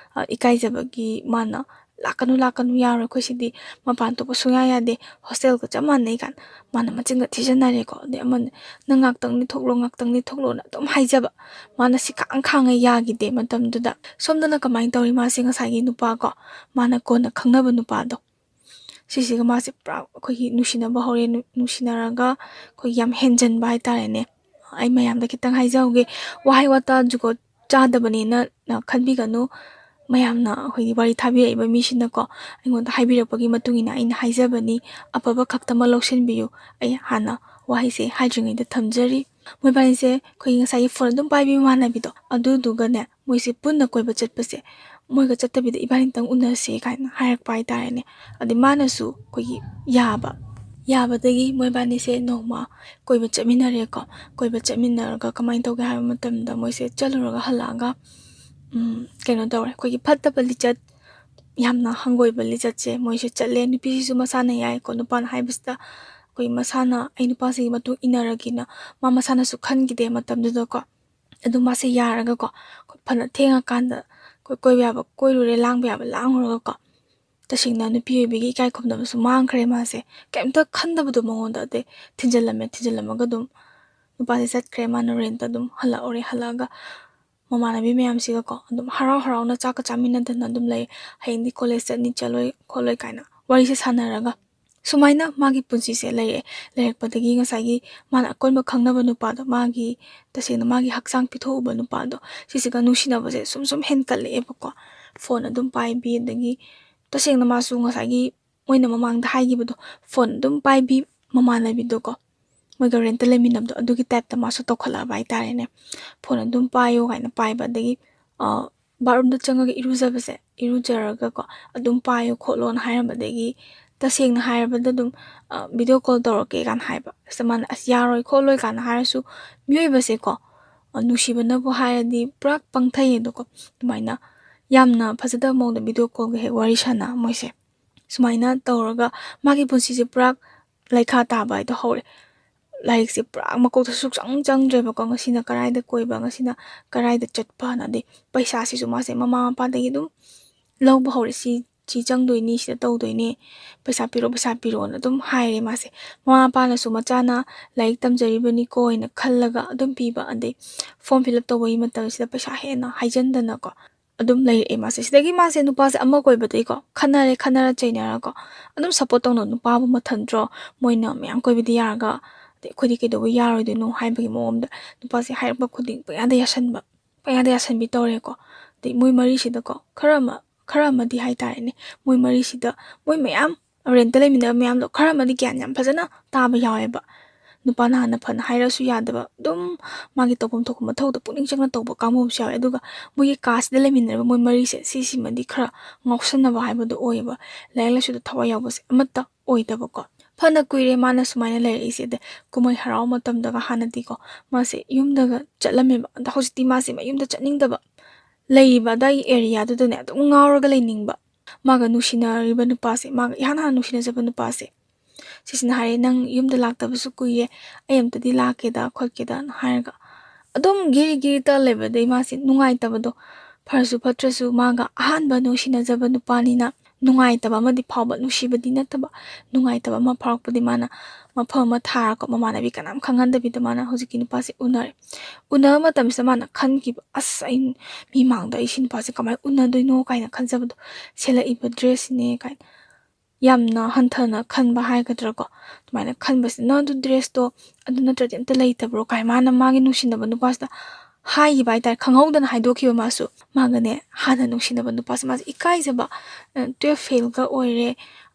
ꯏꯀꯥꯏꯖꯕꯒꯤ ꯃꯥꯅ ꯂꯥꯛꯀꯅꯨ ꯌꯥꯔꯣꯏ, ꯑꯩꯈꯣꯏ ꯁꯤꯗꯤ ꯃꯄꯥꯟ ꯊꯣꯛꯄ ꯁꯨꯡꯌꯥ ꯌꯥꯗꯦ, ꯍꯣꯁꯇꯦꯜꯒ ꯆꯞ ꯃꯥꯟꯅꯩ ꯀꯥꯟ ꯃꯥꯅ ꯃꯆꯤꯟꯒ ꯊꯤꯖꯤꯟꯅꯔꯦꯀꯣ. ꯑꯗꯩ ꯑꯃꯅ ꯅꯪ ꯉꯥꯛꯇꯪꯗꯤ ꯊꯣꯛꯂꯣꯅ ꯑꯗꯨꯝ ꯍꯥꯏꯖꯕ. ꯃꯥꯅ ꯈꯥꯡꯉ ꯌꯥꯈꯤꯗꯦ ꯃꯇꯝꯗꯨꯗ. ꯁꯣꯝꯗꯅ ꯀꯃꯥꯏꯅ ꯇꯧꯔꯤ, ꯃꯥꯁꯦ ꯉꯁꯥꯏꯒꯤ ꯅꯨꯄꯥꯀꯣ, ꯃꯥꯅ ꯀꯣꯟꯅ ꯈꯪꯅꯕ ꯅꯨꯄꯥꯗꯣ, ꯁꯤꯁꯤꯒ ꯃꯥꯁꯦ ꯄꯨꯔꯥ ꯑꯩꯈꯣꯏꯒꯤ ꯅꯨꯡꯁꯤꯅꯕ ꯍꯧꯔꯦ. ꯅꯨꯡꯁꯤꯅꯔꯒ ꯑꯩꯈꯣꯏ ꯌꯥꯝ ꯍꯦꯟꯖꯟꯕ ꯍꯥꯏꯇꯥꯔꯦꯅꯦ. ꯑꯩ ꯃꯌꯥꯝꯗ ꯈꯤꯇꯪ ꯍꯥꯏꯖꯍꯧꯒꯦ, ꯋꯥꯍꯩ ꯋꯥꯇꯥ ꯖꯨꯒꯣꯠ ꯆꯥꯗꯕꯅꯦꯅ ꯈꯟꯕꯤꯒꯅꯨ. ꯃꯌꯥꯝꯅ ꯑꯩꯈꯣꯏꯒꯤ ꯋꯥꯔꯤ ꯊꯥꯕꯤꯔꯛꯏꯕ ꯃꯤꯁꯤꯅꯀꯣ ꯑꯩꯉꯣꯟꯗ ꯍꯥꯏꯕꯤꯔꯛꯄꯒꯤ ꯃꯇꯨꯡ ꯏꯟꯅ ꯑꯩꯅ ꯍꯥꯏꯖꯕꯅꯤ. ꯑꯐꯕ ꯈꯛꯇꯃꯛ ꯂꯧꯁꯤꯟꯕꯤꯌꯨ. ꯑꯩ ꯍꯥꯟꯅ ꯋꯥꯍꯩꯁꯦ ꯍꯥꯏꯗ꯭ꯔꯤꯉꯩꯗ ꯊꯝꯖꯔꯤ. ꯃꯣꯏꯕꯥꯅꯤꯁꯦ ꯑꯩꯈꯣꯏꯒꯤ ꯉꯁꯥꯏꯒꯤ ꯐꯣꯟ ꯑꯗꯨꯝ ꯄꯥꯏꯕꯤ ꯃꯃꯥꯟꯅꯕꯤꯗꯣ, ꯑꯗꯨꯗꯨꯒꯅꯦ ꯃꯣꯏꯁꯦ ꯄꯨꯟꯅ ꯀꯣꯏꯕ ꯆꯠꯄꯁꯦ, ꯃꯣꯏꯒ ꯆꯠꯇꯕꯤꯗ ꯏꯕꯥꯅꯤꯇꯪ ꯎꯅꯁꯦ ꯀꯥꯏꯅ ꯍꯥꯏꯔꯛꯄ ꯍꯥꯏꯇꯥꯔꯦꯅꯦ. ꯑꯗꯩ ꯃꯥꯅꯁꯨ ꯑꯩꯈꯣꯏꯒꯤ ꯌꯥꯕꯗꯒꯤ ꯃꯣꯏꯕꯥꯅꯤꯁꯦ ꯅꯣꯡꯃ ꯀꯣꯏꯕ ꯆꯠꯃꯤꯟꯅꯔꯦꯀꯣ. ꯀꯣꯏꯕ ꯆꯠꯃꯤꯟꯅꯔꯒ ꯀꯃꯥꯏꯅ ꯇꯧꯒꯦ ꯍꯥꯏꯕ ꯃꯇꯝꯗ ꯃꯣꯏꯁꯦ ꯆꯠꯂꯨꯔꯒ ꯍꯜꯂꯛꯑꯒ ꯀꯩꯅꯣ ꯇꯧꯔꯦ. ꯑꯩꯈꯣꯏꯒꯤ ꯐꯠꯇꯕ ꯂꯤꯆꯠ, ꯌꯥꯝꯅ ꯍꯪꯒꯣꯏꯕ ꯂꯤꯆꯠꯁꯦ ꯃꯣꯏꯁꯦ ꯆꯠꯂꯦ. ꯅꯨꯄꯤꯁꯤꯁꯨ ꯃꯁꯥꯅ ꯌꯥꯏꯀꯣ, ꯅꯨꯄꯥꯅ ꯍꯥꯏꯕꯁꯤꯗ ꯑꯩꯈꯣꯏ ꯃꯁꯥꯅ ꯑꯩ ꯅꯨꯄꯥꯁꯤꯒꯤ ꯃꯇꯨꯡ ꯏꯟꯅꯔꯒꯦꯅ ꯃꯥ ꯃꯁꯥꯅꯁꯨ ꯈꯟꯈꯤꯗꯦ ꯃꯇꯝꯗꯨꯗꯀꯣ. ꯑꯗꯨ ꯃꯥꯁꯦ ꯌꯥꯔꯒꯀꯣ ꯐꯅ ꯊꯦꯡꯉꯀꯥꯟꯗ ꯑꯩꯈꯣꯏ ꯀꯣꯏꯕ ꯌꯥꯕ ꯀꯣꯏꯔꯨꯔꯦ, ꯂꯥꯡꯕ ꯌꯥꯕ ꯂꯥꯡꯉꯨꯔꯒꯀꯣ. ꯇꯁꯦꯡꯅ ꯅꯨꯄꯤ ꯑꯣꯏꯕꯒꯤ ꯏꯀꯥꯏ ꯈꯨꯝꯅꯕꯁꯨ ꯃꯥꯡꯈ꯭ꯔꯦ ꯃꯥꯁꯦ, ꯀꯩꯝꯇ ꯈꯟꯗꯕꯗꯣ ꯃꯉꯣꯟꯗ. ꯑꯗꯩ ꯊꯤꯟꯖꯜꯂꯝꯃꯒ ꯑꯗꯨꯝ ꯅꯨꯄꯥꯁꯦ ꯆꯠꯈ꯭ꯔꯦ. ꯃꯥꯅ ꯔꯦꯟꯇ ꯑꯗꯨꯝ ꯍꯜꯂꯛꯑꯒ ꯃꯃꯥꯟꯅꯕꯤ ꯃꯌꯥꯝꯁꯤꯒꯀꯣ ꯑꯗꯨꯝ ꯍꯔꯥꯎꯅ ꯆꯥꯛꯀ ꯆꯥꯃꯤꯟꯅꯗꯅ ꯑꯗꯨꯝ ꯂꯩ. ꯍꯌꯦꯡꯗꯤ ꯀꯣꯂꯦꯖ ꯆꯠꯅꯤ, ꯆꯠꯂꯣꯏ ꯈꯣꯠꯂꯣꯏ ꯀꯥꯏꯅ ꯋꯥꯔꯤꯁꯦ ꯁꯥꯟꯅꯔꯒ ꯁꯨꯃꯥꯏꯅ ꯃꯥꯒꯤ ꯄꯨꯟꯁꯤꯁꯦ ꯂꯩꯔꯛꯄꯗꯒꯤ ꯉꯁꯥꯏꯒꯤ ꯃꯥꯅ ꯑꯀꯣꯟꯕ ꯈꯪꯅꯕ ꯅꯨꯄꯥꯗꯣ, ꯇꯁꯦꯡꯅ ꯃꯥꯒꯤ ꯍꯛꯆꯥꯡ ꯄꯤꯊꯣꯛꯎꯕ ꯅꯨꯄꯥꯗꯣ, ꯁꯤꯁꯤꯒ ꯅꯨꯡꯁꯤꯅꯕꯁꯦ ꯁꯨꯝ ꯍꯦꯟꯀꯠꯂꯛꯑꯦꯕꯀꯣ. ꯐꯣꯟ ꯑꯗꯨꯝ ꯄꯥꯏꯕꯤ, ꯑꯗꯒꯤ ꯇꯁꯦꯡꯅ ꯃꯥꯁꯨ ꯉꯁꯥꯏꯒꯤ ꯃꯣꯏꯅ ꯃꯃꯥꯡꯗ ꯍꯥꯏꯈꯤꯕꯗꯣ, ꯐꯣꯟ ꯑꯗꯨꯝ ꯄꯥꯏꯕꯤ ꯃꯃꯥꯟꯅꯕꯤꯗꯣꯀꯣ, ꯃꯣꯏꯒ ꯔꯦꯟꯇ ꯂꯩꯃꯤꯟꯅꯕꯗꯣ, ꯑꯗꯨꯒꯤ ꯇꯥꯏꯞꯇ ꯃꯥꯁꯨ ꯇꯧꯈꯠꯂꯛꯑꯕ ꯍꯥꯏꯇꯥꯔꯦꯅꯦ. ꯐꯣꯟ ꯑꯗꯨꯝ ꯄꯥꯏꯌꯣ ꯀꯥꯏꯅ ꯄꯥꯏꯕ. ꯑꯗꯒꯤ ꯕꯥꯠꯔꯨꯝꯗ ꯆꯪꯉꯒ ꯏꯔꯨꯖꯔꯒꯀꯣ ꯑꯗꯨꯝ ꯄꯥꯏꯌꯣ ꯈꯣꯠꯂꯣꯅ ꯍꯥꯏꯔꯝꯕꯗꯒꯤ ꯇꯁꯦꯡꯅ ꯍꯥꯏꯔꯕꯗ ꯑꯗꯨꯝ ꯚꯤꯗꯤꯑꯣ ꯀꯣꯜ ꯇꯧꯔꯛꯀꯦ ꯀꯥꯏꯅ ꯍꯥꯏꯕ. ꯑꯁ ꯃꯥꯅ ꯌꯥꯔꯣꯏ ꯈꯣꯠꯂꯣꯏ ꯀꯥꯏꯅ ꯍꯥꯏꯔꯁꯨ ꯃꯤꯑꯣꯏꯕꯁꯦꯀꯣ, ꯅꯨꯡꯁꯤꯕꯅꯕꯨ ꯍꯥꯏꯔꯗꯤ ꯄꯨꯔꯥ ꯄꯪꯊꯩꯌꯦꯗꯣꯀꯣ. ꯑꯗꯨꯃꯥꯏꯅ ꯌꯥꯝꯅ ꯐꯖꯗꯕ ꯃꯑꯣꯡꯗ ꯚꯤꯗꯤꯑꯣ ꯀꯣꯜꯒ ꯍꯦꯛ ꯋꯥꯔꯤ ꯁꯥꯟꯅ ꯃꯣꯏꯁꯦ ꯁꯨꯃꯥꯏꯅ ꯇꯧꯔꯒ ꯃꯥꯒꯤ ꯄꯨꯟꯁꯤꯁꯦ ꯄꯨꯔꯥ ꯂꯩꯈꯥ ꯇꯥꯕ ꯍꯥꯏꯗꯣ ꯍꯧꯔꯦ. ꯂꯥꯏꯔꯤꯛꯁꯦ ꯄꯨꯔꯥ ꯃꯀꯣꯛꯇ ꯁꯨꯛꯆꯪ ꯆꯪꯗ꯭ꯔꯦꯕꯀꯣ. ꯉꯁꯤꯅ ꯀꯔꯥꯏꯗ ꯀꯣꯏꯕ,ꯉꯁꯤꯅ ꯀꯔꯥꯏꯗ ꯆꯠꯄꯅ. ꯑꯗꯩ ꯄꯩꯁꯥꯁꯤꯁꯨ ꯃꯥꯁꯦ ꯃꯃꯥ ꯃꯄꯥꯗꯒꯤ ꯑꯗꯨꯝ ꯂꯧꯕ ꯍꯧꯔꯦ. ꯁꯤ ꯆꯪꯗꯣꯏꯅꯤ, ꯁꯤꯗ ꯇꯧꯗꯣꯏꯅꯦ, ꯄꯩꯁꯥ ꯄꯤꯔꯣꯅ ꯑꯗꯨꯝ ꯍꯥꯏꯔꯦ ꯃꯥꯁꯦ. ꯃꯃꯥ ꯃꯄꯥꯅꯁꯨ ꯃꯆꯥꯅ ꯂꯥꯏꯔꯤꯛ ꯇꯝꯖꯔꯤꯕꯅꯤꯀꯣ ꯍꯥꯏꯅ ꯈꯜꯂꯒ ꯑꯗꯨꯝ ꯄꯤꯕ. ꯑꯗꯩ ꯐꯣꯔꯝ ꯐꯤꯜ ꯑꯞ ꯇꯧꯕꯒꯤ ꯃꯇꯝꯁꯤꯗ ꯄꯩꯁా ꯍꯦꯟꯅ ꯍꯩꯖꯟꯗꯅꯀꯣ ꯑꯗꯨꯝ ꯂꯩꯔꯛꯑꯦ ꯃꯥꯁꯦ. ꯁꯤꯗꯒꯤ ꯃꯥꯁꯦ ꯅꯨꯄꯥꯁꯦ ꯑꯃ ꯀꯣꯏꯕꯗꯒꯤꯀꯣ ꯈꯟꯅꯔ ꯆꯩꯅꯔꯀꯣ ꯑꯗꯨꯝ ꯁꯞꯄꯣꯔꯠ ꯇꯧꯅ ꯅꯨꯄꯥꯕꯨ ꯃꯊꯟꯇ꯭ꯔꯣ, ꯃꯣꯏꯅ ꯃꯌꯥꯝ ꯀꯣꯏꯕꯗꯤ ꯌꯥꯔꯒ ꯑꯗꯩ ꯑꯩꯈꯣꯏꯗꯤ ꯀꯩꯗꯧꯕ ꯌꯥꯔꯣꯏꯗꯣꯏꯅꯣ ꯍꯥꯏꯕꯒꯤ ꯃꯑꯣꯡꯗ ꯅꯨꯄꯥꯁꯦ ꯍꯥꯏꯔꯛꯄ ꯈꯨꯗꯤꯡ ꯄꯪꯌꯥꯗ ꯌꯥꯁꯟꯕꯤ ꯇꯧꯔꯦꯀꯣ. ꯑꯗꯩ ꯃꯣꯏ ꯃꯔꯤꯁꯤꯗꯀꯣ ꯈꯔ ꯑꯃꯗꯤ ꯍꯥꯏꯇꯥꯔꯦꯅꯦ, ꯃꯣꯏ ꯃꯔꯤꯁꯤꯗ ꯃꯣꯏ ꯃꯌꯥꯝ ꯔꯦꯟꯇ ꯂꯩꯃꯤꯟꯅꯕ ꯃꯌꯥꯝꯗꯣ ꯈꯔ ꯑꯃꯗꯤ ꯒ꯭ꯌꯥꯟ ꯌꯥꯝ ꯐꯖꯅ ꯇꯥꯕ ꯌꯥꯎꯋꯦꯕ. ꯅꯨꯄꯥꯅ ꯍꯥꯟꯅ ꯐꯅ ꯍꯥꯏꯔꯁꯨ ꯌꯥꯗꯕ, ꯑꯗꯨꯝ ꯃꯥꯒꯤ ꯇꯧꯐꯝ ꯊꯣꯛꯄ ꯃꯊꯧꯗ ꯄꯨꯛꯅꯤꯡ ꯆꯪꯅ ꯇꯧꯕ ꯀꯥꯡꯕꯨ ꯑꯃꯁꯨ ꯌꯥꯎꯋꯦ. ꯑꯗꯨꯒ ꯃꯣꯏꯒꯤ ꯀꯥꯁꯤꯗ ꯂꯩꯃꯤꯟꯅꯔꯤꯕ ꯃꯣꯏ ꯃꯔꯤꯁꯦ ꯁꯤꯁꯤꯃꯗꯤ ꯈꯔ ꯉꯥꯎꯁꯟꯅꯕ ꯍꯥꯏꯕꯗꯣ ꯑꯣꯏꯌꯦꯕ. ꯂꯥꯏꯔꯤꯛ ꯂꯥꯏꯁꯨꯗ ꯊꯋꯥꯏ ꯌꯥꯎꯕꯁꯦ ꯑꯃꯠꯇ ꯑꯣꯏꯗꯕꯀꯣ. ꯐꯅ ꯀꯨꯏꯔꯦ ꯃꯥꯅ ꯁꯨꯃꯥꯏꯅ ꯂꯩꯔꯛꯏꯁꯦ. ꯑꯗꯩ ꯀꯨꯝꯍꯩ ꯍꯔꯥꯎ ꯃꯇꯝꯗꯒ ꯍꯥꯟꯅꯗꯤꯀꯣ ꯃꯥꯁꯦ ꯌꯨꯝꯗꯒ ꯆꯠꯂꯝꯃꯦꯕ. ꯑꯗꯣ ꯍꯧꯖꯤꯛꯇꯤ ꯃꯥꯁꯦ ꯃꯌꯨꯝꯗ ꯆꯠꯅꯤꯡꯗꯕ, ꯂꯩꯔꯤꯕ ꯑꯗꯥꯏꯒꯤ ꯑꯦꯔꯤꯌꯥꯗꯨꯗꯅꯦ ꯑꯗꯨꯝ ꯉꯥꯎꯔꯒ ꯂꯩꯅꯤꯡꯕ. ꯃꯥꯒ ꯅꯨꯡꯁꯤꯅꯔꯤꯕ ꯅꯨꯄꯥꯁꯦ, ꯃꯥꯒ ꯏꯍꯥꯟ ꯍꯥꯟꯅ ꯅꯨꯡꯁꯤꯅꯖꯕ ꯅꯨꯄꯥꯁꯦ, ꯁꯤꯁꯤꯅ ꯍꯥꯏꯔꯦ ꯅꯪ ꯌꯨꯝꯗ ꯂꯥꯛꯇꯕꯁꯨ ꯀꯨꯏꯔꯦ, ꯑꯩ ꯑꯝꯇꯗꯤ ꯂꯥꯛꯀꯦꯗ ꯈꯣꯠꯀꯦꯗꯅ ꯍꯥꯏꯔꯒ ꯑꯗꯨꯝ ꯒꯤꯔꯤ ꯇ ꯂꯩꯕꯗꯩ ꯃꯥꯁꯦ ꯅꯨꯡꯉꯥꯏꯇꯕꯗꯣ, ꯐꯔꯁꯨ ꯐꯠꯇ꯭ꯔꯁꯨ ꯃꯥꯒ ꯑꯍꯥꯟꯕ ꯅꯨꯡꯁꯤꯅꯖꯕ ꯅꯨꯄꯥꯅꯤꯅ ꯅꯨꯡꯉꯥꯏꯇꯕ ꯑꯃꯗꯤ ꯐꯥꯎꯕ, ꯅꯨꯡꯁꯤꯕꯗꯤ ꯅꯠꯇꯕ ꯅꯨꯡꯉꯥꯏꯇꯕ ꯑꯃ ꯐꯥꯎꯔꯛꯄꯗꯤ ꯃꯥꯅ ꯃꯐꯝ ꯑꯃ ꯊꯥꯔꯀꯣ ꯃꯃꯥꯟꯅꯕꯤ ꯀꯅꯥꯝ ꯈꯪꯍꯟꯗꯕꯤꯗ ꯃꯥꯅ ꯍꯧꯖꯤꯛꯀꯤ ꯅꯨꯄꯥꯁꯦ ꯎꯅꯕ ꯃꯇꯝꯁꯤꯗ ꯃꯥꯅ ꯈꯟꯈꯤꯕ, ꯑꯁ ꯑꯩ ꯃꯤ ꯃꯥꯡꯗ ꯑꯩ ꯁꯤ ꯅꯨꯄꯥꯁꯦ ꯀꯃꯥꯏꯅ ꯎꯅꯗꯣꯏꯅꯣ ꯀꯥꯏꯅ ꯈꯟꯖꯕꯗꯣ, ꯁꯦꯠꯂꯛꯏꯕ ꯗ꯭ꯔꯦꯁꯁꯤꯅꯦ ꯀꯥꯏꯅ ꯌꯥꯝꯅ ꯍꯟꯊꯅ ꯈꯟꯕ ꯍꯥꯏꯒꯗ꯭ꯔꯥꯀꯣ ꯑꯗꯨꯃꯥꯏꯅ ꯈꯟꯕꯁꯤꯗ ꯅꯪ ꯑꯗꯨ ꯗ꯭ꯔꯦꯁꯇꯣ ꯑꯗꯨ ꯅꯠꯇ꯭ꯔꯗꯤ ꯑꯝꯇ ꯂꯩꯇꯕ꯭ꯔꯣ ꯀꯥꯏ ꯃꯥꯅ ꯃꯥꯒꯤ ꯅꯨꯡꯁꯤꯅꯕ ꯅꯨꯄꯥꯁꯤꯗ ꯍꯥꯏꯈꯤꯕ ꯍꯥꯏꯇꯥꯔꯦ ꯈꯪꯍꯧꯗꯅ ꯍꯥꯏꯗꯣꯛꯈꯤꯕ ꯃꯥꯁꯨ ꯃꯥꯒꯅꯦ ꯍꯥꯟꯅ ꯅꯨꯡꯁꯤꯅꯕ ꯅꯨꯄꯥꯁꯦ ꯃꯥꯁꯦ ꯏꯀꯥꯏꯖꯕ 12 ꯐꯦꯜꯒ ꯑꯣꯏꯔꯦ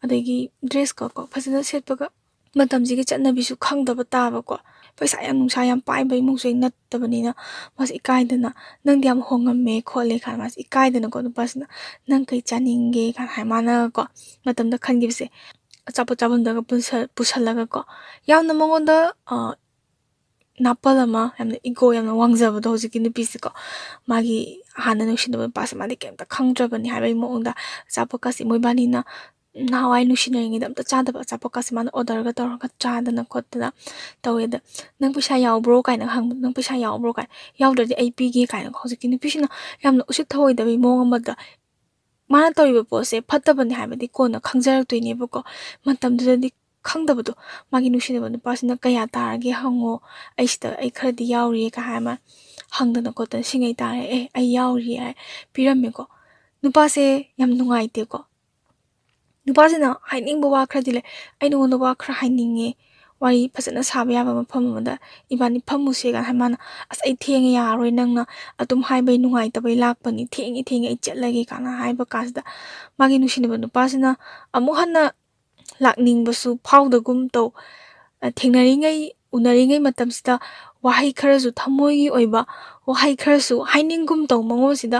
ꯑꯗꯒꯤ ꯗ꯭ꯔꯦꯁꯀꯀꯣ ꯐꯖꯅ ꯁꯦꯠꯄꯒ ꯃꯇꯝꯁꯤꯒꯤ ꯆꯠꯅꯕꯤꯁꯨ ꯈꯪꯗꯕ ꯇꯥꯕꯀꯣ ꯄꯩꯁꯥ ꯌꯥꯝ ꯅꯨꯡꯁꯥ ꯌꯥꯝ ꯄꯥꯏꯕ ꯏꯃꯨꯡꯁꯨ ꯅꯠꯇꯕꯅꯤꯅ ꯃꯥꯁꯦ ꯏꯀꯥꯏꯗꯅ ꯅꯪꯗꯤ ꯌꯥꯝ ꯍꯣꯡꯉꯝꯃꯦ ꯈꯣꯠꯂꯦ ꯀꯥꯏꯅ ꯃꯥꯁꯦ ꯏꯀꯥꯏꯗꯅꯀꯣ ꯅꯨꯄꯥꯁꯤꯅ ꯅꯪ ꯀꯩ ꯆꯥꯅꯤꯡꯒꯦ ꯀꯥꯏꯅ ꯍꯥꯏ ꯃꯥꯅꯀꯣ ꯃꯇꯝꯗ ꯈꯟꯈꯤꯕꯁꯦ ꯑꯆꯥꯄꯣꯠ ꯆꯥꯐꯝꯗꯒ ꯄꯨꯁꯜꯂꯒꯀꯣ ꯌꯥꯝꯅ ꯃꯉꯣꯟꯗ ꯅꯥꯄꯜ ꯑꯃ ꯌꯥꯝꯅ ꯏꯒꯣ ꯌꯥꯝꯅ ꯋꯥꯡꯖꯕꯗꯣ ꯍꯧꯖꯤꯛꯀꯤ ꯅꯨꯄꯤꯁꯤꯀꯣ ꯃꯥꯒꯤ ꯍꯥꯟꯅ ꯅꯨꯡꯁꯤꯅꯕ ꯅꯨꯄꯥꯁꯦ ꯃꯥꯗꯤ ꯀꯩꯝꯇ ꯈꯪꯗ꯭ꯔꯕꯅꯤ ꯍꯥꯏꯕꯒꯤ ꯃꯑꯣꯡꯗ ꯑꯆꯥꯄꯣꯠꯀꯁꯦ ꯃꯣꯏꯕꯥꯅꯤꯅ ꯅꯍꯥꯟꯋꯥꯏ ꯅꯨꯡꯁꯤꯅꯔꯤꯉꯩꯗ ꯑꯝꯇ ꯆꯥꯗꯕ ꯑꯆꯥꯄꯣꯠꯀꯁꯦ ꯃꯥꯅ ꯑꯣꯔꯗꯔꯒ ꯇꯧꯔꯒ ꯆꯥꯗꯅ ꯈꯣꯠꯇꯅ ꯇꯧꯋꯦ ꯑꯗ ꯅꯪ ꯄꯩꯁా ꯌꯥꯎꯕ꯭ꯔꯣ ꯀꯥꯏꯅ ꯍꯪꯕꯗ ꯅꯪ ꯄꯩꯁꯥ ꯌꯥꯎꯕ꯭ꯔꯣ ꯀꯥꯏꯅ ꯌꯥꯎꯗ꯭ꯔꯗꯤ ꯑꯩ ꯄꯤꯒꯦ ꯀꯥꯏꯅ ꯍꯧꯖꯤꯛꯀꯤ ꯅꯨꯄꯤꯁꯤꯅ ꯌꯥꯝꯅ ꯎꯁꯤꯠ ꯊꯑꯣꯏꯗꯕꯒꯤ ꯃꯑꯣꯡ ꯑꯃꯗ ꯃꯥꯅ ꯇꯧꯔꯤꯕ ꯄꯣꯠꯁꯦ ꯐꯠꯇꯕꯅꯤ ꯍꯥꯏꯕꯗꯤ ꯀꯣꯟꯅ ꯈꯪꯖꯔꯛꯇꯣꯏꯅꯦꯕꯀꯣ ꯃꯇꯝꯗꯨꯗꯗꯤ ꯈꯪꯗꯕꯗꯣ ꯃꯥꯒꯤ ꯅꯨꯡꯁꯤꯅꯕ ꯅꯨꯄꯥꯁꯤꯅ ꯀꯌꯥ ꯇꯥꯔꯒꯦ ꯍꯪꯉꯣ ꯑꯩ ꯈꯔꯗꯤ ꯌꯥꯎꯔꯤꯌꯦ ꯀꯥꯏ ꯍꯥꯏ ꯑꯃ ꯍꯪꯗꯅ ꯈꯣꯠꯇꯅ ꯁꯤꯡꯉꯩ ꯇꯥꯔꯦ ꯑꯩ ꯌꯥꯎꯔꯤꯌꯦ ꯍꯥꯏ ꯄꯤꯔꯝꯃꯦꯀꯣ ꯅꯨꯄꯥꯁꯦ ꯌꯥꯝ ꯅꯨꯡꯉꯥꯏꯇꯦꯀꯣ ꯅꯨꯄꯥꯁꯤꯅ ꯍꯥꯏꯅꯤꯡꯕ ꯋꯥ ꯈꯔꯗꯤ ꯂꯩ ꯑꯩ ꯅꯉꯣꯟꯗ ꯋꯥ ꯈꯔ ꯍꯥꯏꯅꯤꯡꯉꯦ ꯋꯥꯔꯤ ꯐꯖꯅ ꯁꯥꯕ ꯌꯥꯕ ꯃꯐꯝ ꯑꯃꯗ ꯏꯕꯥꯅꯤ ꯐꯝꯃꯨꯁꯦ ꯀꯥꯏꯅ ꯍꯥꯏ ꯃꯥꯅ ꯑꯁ ꯑꯩ ꯊꯦꯡꯉꯦ ꯌꯥꯔꯔꯣꯏ ꯅꯪꯅ ꯑꯗꯨꯝ ꯍꯥꯏꯕꯩ ꯅꯨꯡꯉꯥꯏꯇꯕꯩ ꯂꯥꯛꯄꯅꯤ ꯊꯦꯡꯉꯦ ꯑꯩ ꯆꯠꯂꯒꯦ ꯀꯥꯏꯅ ꯍꯥꯏꯕ ꯀꯥꯟꯁꯤꯗ ꯃꯥꯒꯤ ꯅꯨꯡꯁꯤꯅꯕ ꯅꯨꯄꯥꯁꯤꯅ ꯑꯃꯨꯛ ꯍꯟꯅ ꯂꯥꯛꯅꯤꯡꯕꯁꯨ ꯐꯥꯎꯗꯒꯨꯝ ꯇꯧ ꯊꯦꯡꯅꯔꯤꯉꯩ ꯎꯅꯔꯤꯉꯩ ꯃꯇꯝꯁꯤꯗ ꯋꯥꯍꯩ ꯈꯔꯁꯨ ꯊꯃꯣꯏꯒꯤ ꯑꯣꯏꯕ ꯋꯥꯍꯩ ꯈꯔꯁꯨ ꯍꯥꯏꯅꯤꯡꯒꯨꯝ ꯇꯧ ꯃꯉꯣꯟꯁꯤꯗ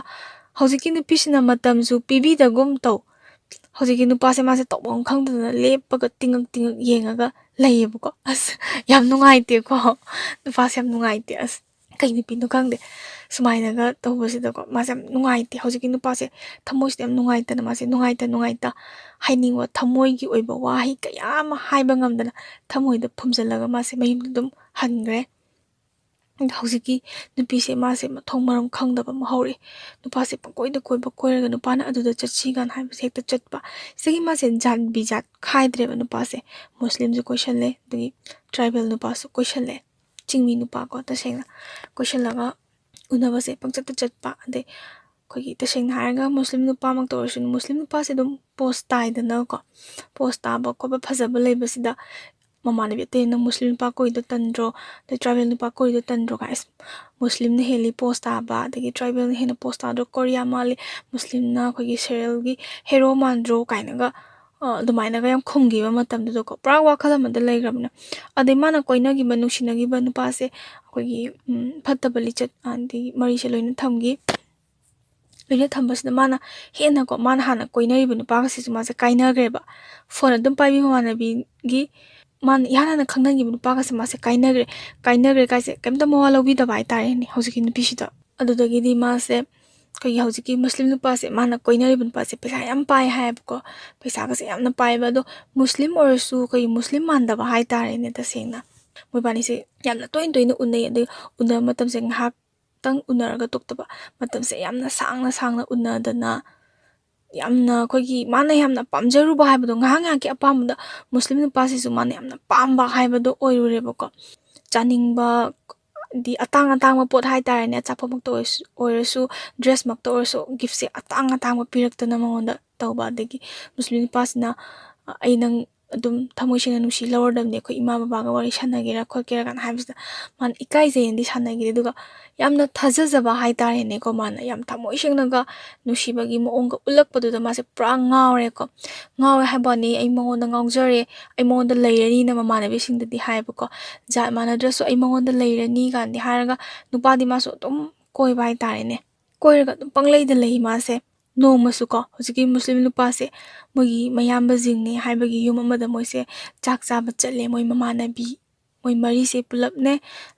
ꯍꯧꯖꯤꯛꯀꯤ ꯅꯨꯄꯤꯁꯤꯅ ꯃꯇꯝꯁꯨ ꯄꯤꯕꯤꯗꯒꯨꯝ ꯇꯧ ꯍꯧꯖꯤꯛꯀꯤ ꯅꯨꯄꯥꯁꯦ ꯃꯥꯁꯦ ꯇꯧꯐꯝ ꯈꯪꯗꯗꯅ ꯂꯦꯞꯄꯒ ꯇꯤꯡꯉꯛ ꯌꯦꯡꯉꯒ ꯂꯩꯌꯦꯕꯀꯣ ꯑꯁ ꯌꯥꯝ ꯅꯨꯡꯉꯥꯏꯇꯦꯀꯣ ꯅꯨꯄꯥꯁꯦ ꯌꯥꯝ ꯅꯨꯡꯉꯥꯏꯇꯦ ꯑꯁ ꯀꯩ ꯅꯨꯄꯤꯅꯣ ꯈꯪꯗꯦ ꯁꯨꯃꯥꯏꯅꯒ ꯇꯧꯕꯁꯤꯗꯀꯣ ꯃꯥꯁꯦ ꯌꯥꯝ ꯅꯨꯡꯉꯥꯏꯇꯦ ꯍꯧꯖꯤꯛꯀꯤ ꯅꯨꯄꯥꯁꯦ ꯊꯃꯣꯏꯁꯤꯗ ꯌꯥꯝ ꯅꯨꯡꯉꯥꯏꯇꯅ ꯃꯥꯁꯦ ꯅꯨꯡꯉꯥꯏꯇ ꯍꯥꯏꯅꯤꯡꯕ ꯊꯃꯣꯏꯒꯤ ꯑꯣꯏꯕ ꯋꯥꯍꯩ ꯀꯌꯥ ꯑꯃ ꯍꯥꯏꯕ ꯉꯝꯗꯅ ꯊꯃꯣꯏꯗ ꯐꯨꯝꯖꯤꯜꯂꯒ ꯃꯥꯁꯦ ꯃꯌꯨꯝꯗ ꯑꯗꯨꯝ ꯍꯟꯈ꯭ꯔꯦ ꯍꯧꯖꯤꯛꯀꯤ ꯅꯨꯄꯤꯁꯦ ꯃꯥꯁꯦ ꯃꯊꯣꯡ ꯃꯔꯝ ꯈꯪꯗꯕ ꯑꯃ ꯍꯧꯔꯛꯑꯦ ꯅꯨꯄꯥꯁꯦ ꯄꯪꯀꯣꯏꯗ ꯀꯣꯏꯔꯒ ꯅꯨꯄꯥꯅ ꯑꯗꯨꯗ ꯆꯠꯁꯤꯒꯥꯟ ꯍꯥꯏꯕꯁꯦ ꯍꯦꯛꯇ ꯆꯠꯄ ꯁꯤꯒꯤ ꯃꯥꯁꯦ ꯖꯥꯠ ꯕꯤꯖꯥꯠ ꯈꯥꯏꯗ꯭ꯔꯦꯕ ꯅꯨꯄꯥꯁꯦ ꯃꯨꯁꯂꯤꯝꯁꯨ ꯀꯣꯏꯁꯜꯂꯦ ꯑꯗꯒꯤ ꯇ꯭ꯔꯥꯏꯕꯦꯜ ꯅꯨꯄꯥꯁꯨ ꯀꯣꯏꯁꯜꯂꯦ ꯆꯤꯡꯃꯤ ꯅꯨꯄꯥꯀꯣ ꯇꯁꯦꯡꯅ ꯀꯣꯏꯁꯜꯂꯒ ꯎꯅꯕꯁꯦ ꯄꯪꯆꯠꯇ ꯆꯠꯄ ꯑꯗꯩ ꯑꯩꯈꯣꯏꯒꯤ ꯇꯁꯦꯡꯅ ꯍꯥꯏꯔꯒ ꯃꯨꯁꯂꯤꯝ ꯅꯨꯄꯥꯃꯛꯇ ꯑꯣꯏꯔꯁꯨ ꯃꯨꯁꯂꯤꯝ ꯅꯨꯄꯥꯁꯦ ꯑꯗꯨꯝ ꯄꯣꯁ ꯇꯥꯏꯗꯅꯀꯣ ꯄꯣꯁ ꯇꯥꯕ ꯈꯣꯠꯄ ꯐꯖꯕ ꯂꯩꯕꯁꯤꯗ ꯃꯃꯥꯟꯅꯕꯤ ꯑꯇꯩ ꯅꯪ ꯃꯨꯁꯂꯤꯝ ꯅꯨꯄꯥ ꯀꯣꯏꯗꯣ ꯇꯟꯗ꯭ꯔꯣ ꯑꯗꯩ ꯇ꯭ꯔꯥꯏꯕꯦꯜ ꯅꯨꯄꯥ ꯀꯣꯏꯗꯣ ꯇꯟꯗ꯭ꯔꯣ ꯀꯥꯏ ꯃꯨꯁꯂꯤꯝꯅ ꯍꯦꯜꯂꯤ ꯄꯣꯁ ꯇꯥꯕ ꯑꯗꯒꯤ ꯇ꯭ꯔꯥꯏꯕꯦꯜꯅ ꯍꯦꯟꯅ ꯄꯣꯁ ꯇꯥꯗ꯭ꯔꯣ ꯀꯣꯔꯤꯌꯥ ꯃꯥꯜꯂꯤ ꯃꯨꯁꯂꯤꯝꯅ ꯑꯩꯈꯣꯏꯒꯤ ꯁꯦꯔꯦꯜꯒꯤ ꯍꯦꯔꯣ ꯃꯥꯟꯗ꯭ꯔꯣ ꯀꯥꯏꯅꯒ ꯑꯗꯨꯃꯥꯏꯅꯒ ꯌꯥꯝ ꯈꯨꯝꯈꯤꯕ ꯃꯇꯝꯗꯨꯗꯀꯣ ꯄꯨꯔꯥ ꯋꯥꯈꯜ ꯑꯃꯗ ꯂꯩꯈ꯭ꯔꯕꯅ ꯑꯗꯩ ꯃꯥꯅ ꯀꯣꯏꯅꯈꯤꯕ ꯅꯨꯡꯁꯤꯅꯈꯤꯕ ꯅꯨꯄꯥꯁꯦ ꯑꯩꯈꯣꯏꯒꯤ ꯐꯠꯇꯕ ꯂꯤꯆꯠ ꯑꯗꯒꯤ ꯃꯔꯤꯁꯦ ꯂꯣꯏꯅ ꯊꯝꯕꯁꯤꯗ ꯃꯥꯅ ꯍꯦꯟꯅꯀꯣ ꯃꯥꯅ ꯍꯥꯟꯅ ꯀꯣꯏꯅꯔꯤꯕ ꯅꯨꯄꯥꯒꯁꯤꯁꯨ ꯃꯥꯁꯦ ꯀꯥꯏꯅꯈ꯭ꯔꯦꯕ ꯐꯣꯟ ꯑꯗꯨꯝ ꯄꯥꯏꯕꯤ ꯃꯃꯥꯟꯅꯕꯤꯒꯤ ꯃꯥꯅ ꯏꯍꯥꯟ ꯍꯥꯟꯅ ꯈꯪꯅꯈꯤꯕ ꯅꯨꯄꯥꯒꯁꯦ ꯃꯥꯁꯦ ꯀꯥꯏꯅꯈ꯭ꯔꯦ ꯀꯥꯏꯁꯦ ꯀꯩꯝꯇ ꯃꯋꯥ ꯂꯧꯕꯤꯗꯕ ꯍꯥꯏꯇꯥꯔꯦꯅꯦ ꯍꯧꯖꯤꯛꯀꯤ ꯅꯨꯄꯤꯁꯤꯗ ꯑꯗꯨꯗꯒꯤꯗꯤ ꯃꯥꯁꯦ ꯑꯩꯈꯣꯏꯒꯤ ꯍꯧꯖꯤꯛꯀꯤ ꯃꯨꯁꯂꯤꯝ ꯅꯨꯄꯥꯁꯦ ꯃꯥꯅ ꯀꯣꯏꯅꯔꯤꯕ ꯅꯨꯄꯥꯁꯦ ꯄꯩꯁꯥ ꯌꯥꯝ ꯄꯥꯏ ꯍꯥꯏꯌꯦꯕꯀꯣ ꯄꯩꯁꯥꯒꯁꯦ ꯌꯥꯝꯅ ꯄꯥꯏꯕ ꯑꯗꯣ ꯃꯨꯁꯂꯤꯝ ꯑꯣꯏꯔꯁꯨ ꯑꯩꯈꯣꯏꯒꯤ ꯃꯨꯁꯂꯤꯝ ꯃꯥꯟꯗꯕ ꯍꯥꯏꯇꯥꯔꯦꯅꯦ ꯇꯁꯦꯡꯅ ꯃꯣꯏꯕꯥꯅꯤꯁꯦ ꯌꯥꯝꯅ ꯇꯣꯏꯅ ꯎꯅꯩ ꯑꯗꯩ ꯎꯅꯕ ꯃꯇꯝꯁꯦ ꯉꯥꯏꯍꯥꯛꯇꯪ ꯎꯅꯔꯒ ꯇꯣꯛꯇꯕ ꯃꯇꯝꯁꯦ ꯌꯥꯝꯅ ꯁꯥꯡꯅ ꯎꯅꯗꯅ ꯌꯥꯝꯅ ꯑꯩꯈꯣꯏꯒꯤ ꯃꯥꯅ ꯌꯥꯝꯅ ꯄꯥꯝꯖꯔꯨꯕ ꯍꯥꯏꯕꯗꯣ ꯉꯥꯏꯍꯥꯛꯀꯤ ꯑꯄꯥꯝꯕꯗ ꯃꯨꯁꯂꯤꯝ ꯅꯨꯄꯥꯁꯤꯁꯨ ꯃꯥꯅ ꯌꯥꯝꯅ ꯄꯥꯝꯕ ꯍꯥꯏꯕꯗꯣ ꯑꯣꯏꯔꯨꯔꯦꯕꯀꯣ ꯆꯥꯅꯤꯡꯕ ꯗꯤ ꯑꯇꯥꯡꯕ ꯄꯣꯠ ꯍꯥꯏꯇꯥꯔꯦꯅꯦ ꯑꯆꯥꯄꯣꯠꯃꯛꯇ ꯑꯣꯏꯔꯁꯨ ꯗ꯭ꯔꯦꯁꯃꯛꯇ ꯑꯣꯏꯔꯁꯨ ꯒꯤꯐꯁꯦ ꯑꯇꯥꯡꯕ ꯄꯤꯔꯛꯇꯅ ꯃꯉꯣꯟꯗ ꯇꯧꯕ ꯑꯗꯒꯤ ꯃꯨꯁꯂꯤꯝ ꯅꯨꯄꯥꯁꯤꯅ ꯑꯩ ꯅꯪ ꯑꯗꯨꯝ ꯊꯃꯣꯏ ꯁꯦꯡꯅ ꯅꯨꯡꯁꯤ ꯂꯧꯔꯗꯕꯅꯤ ꯑꯩꯈꯣꯏ ꯏꯃꯥ ꯕꯕꯥꯒ ꯋꯥꯔꯤ ꯁꯥꯟꯅꯒꯦꯔꯥ ꯈꯣꯠꯀꯦꯔꯥ ꯀꯥꯏꯅ ꯍꯥꯏꯕꯁꯤꯗ ꯃꯥꯅ ꯏꯀꯥꯏꯖꯩꯅꯗꯤ ꯁꯥꯟꯅꯈꯤꯗꯦ ꯑꯗꯨꯒ ꯌꯥꯝꯅ ꯊꯥꯖꯖꯕ ꯍꯥꯏꯇꯥꯔꯦꯅꯦꯀꯣ ꯃꯥꯅ ꯌꯥꯝ ꯊꯃꯣꯏ ꯁꯦꯡꯅꯒ ꯅꯨꯡꯁꯤꯕꯒꯤ ꯃꯑꯣꯡꯒ ꯎꯠꯂꯛꯄꯗꯨꯗ ꯃꯥꯁꯦ ꯄꯨꯔꯥ ꯉꯥꯎꯋꯦ ꯍꯥꯏꯕꯅꯤ ꯑꯩ ꯃꯉꯣꯟꯗ ꯉꯥꯎꯖꯔꯦ ꯑꯩ ꯃꯉꯣꯟꯗ ꯂꯩꯔꯅꯤꯅ ꯃꯃꯥꯟꯅꯕꯤꯁꯤꯡꯗꯗꯤ ꯍꯥꯏꯕꯀꯣ ꯖꯥꯠ ꯃꯥꯟꯅꯗ꯭ꯔꯁꯨ ꯑꯩ ꯃꯉꯣꯟꯗ ꯂꯩꯔꯅꯤ ꯀꯥꯟꯗꯤ ꯍꯥꯏꯔꯒ ꯅꯨꯄꯥꯗꯤ ꯃꯥꯁꯨ ꯑꯗꯨꯝ ꯀꯣꯏꯕ ꯍꯥꯏꯇꯥꯔꯦꯅꯦ ꯀꯣꯏꯔꯒ ꯑꯗꯨꯝ ꯄꯪꯂꯩꯗ ꯂꯩ ꯃꯥꯁꯦ ꯅꯣꯡꯃꯁꯨ ꯀꯣ ꯍꯧꯖꯤꯛꯀꯤ ꯃꯨꯁꯂꯤꯝ ꯅꯨꯄꯥꯁꯦ ꯃꯣꯏꯒꯤ ꯃꯌꯥꯝꯕꯁꯤꯡꯅꯤ ꯍꯥꯏꯕꯒꯤ ꯌꯨꯝ ꯑꯃꯗ ꯃꯣꯏꯁꯦ ꯆꯥꯛ ꯆꯥꯕ ꯆꯠꯂꯦ ꯃꯣꯏ ꯃꯃꯥꯟꯅꯕꯤ ꯃꯣꯏ ꯃꯔꯤꯁꯦ ꯄꯨꯂꯞꯅꯦ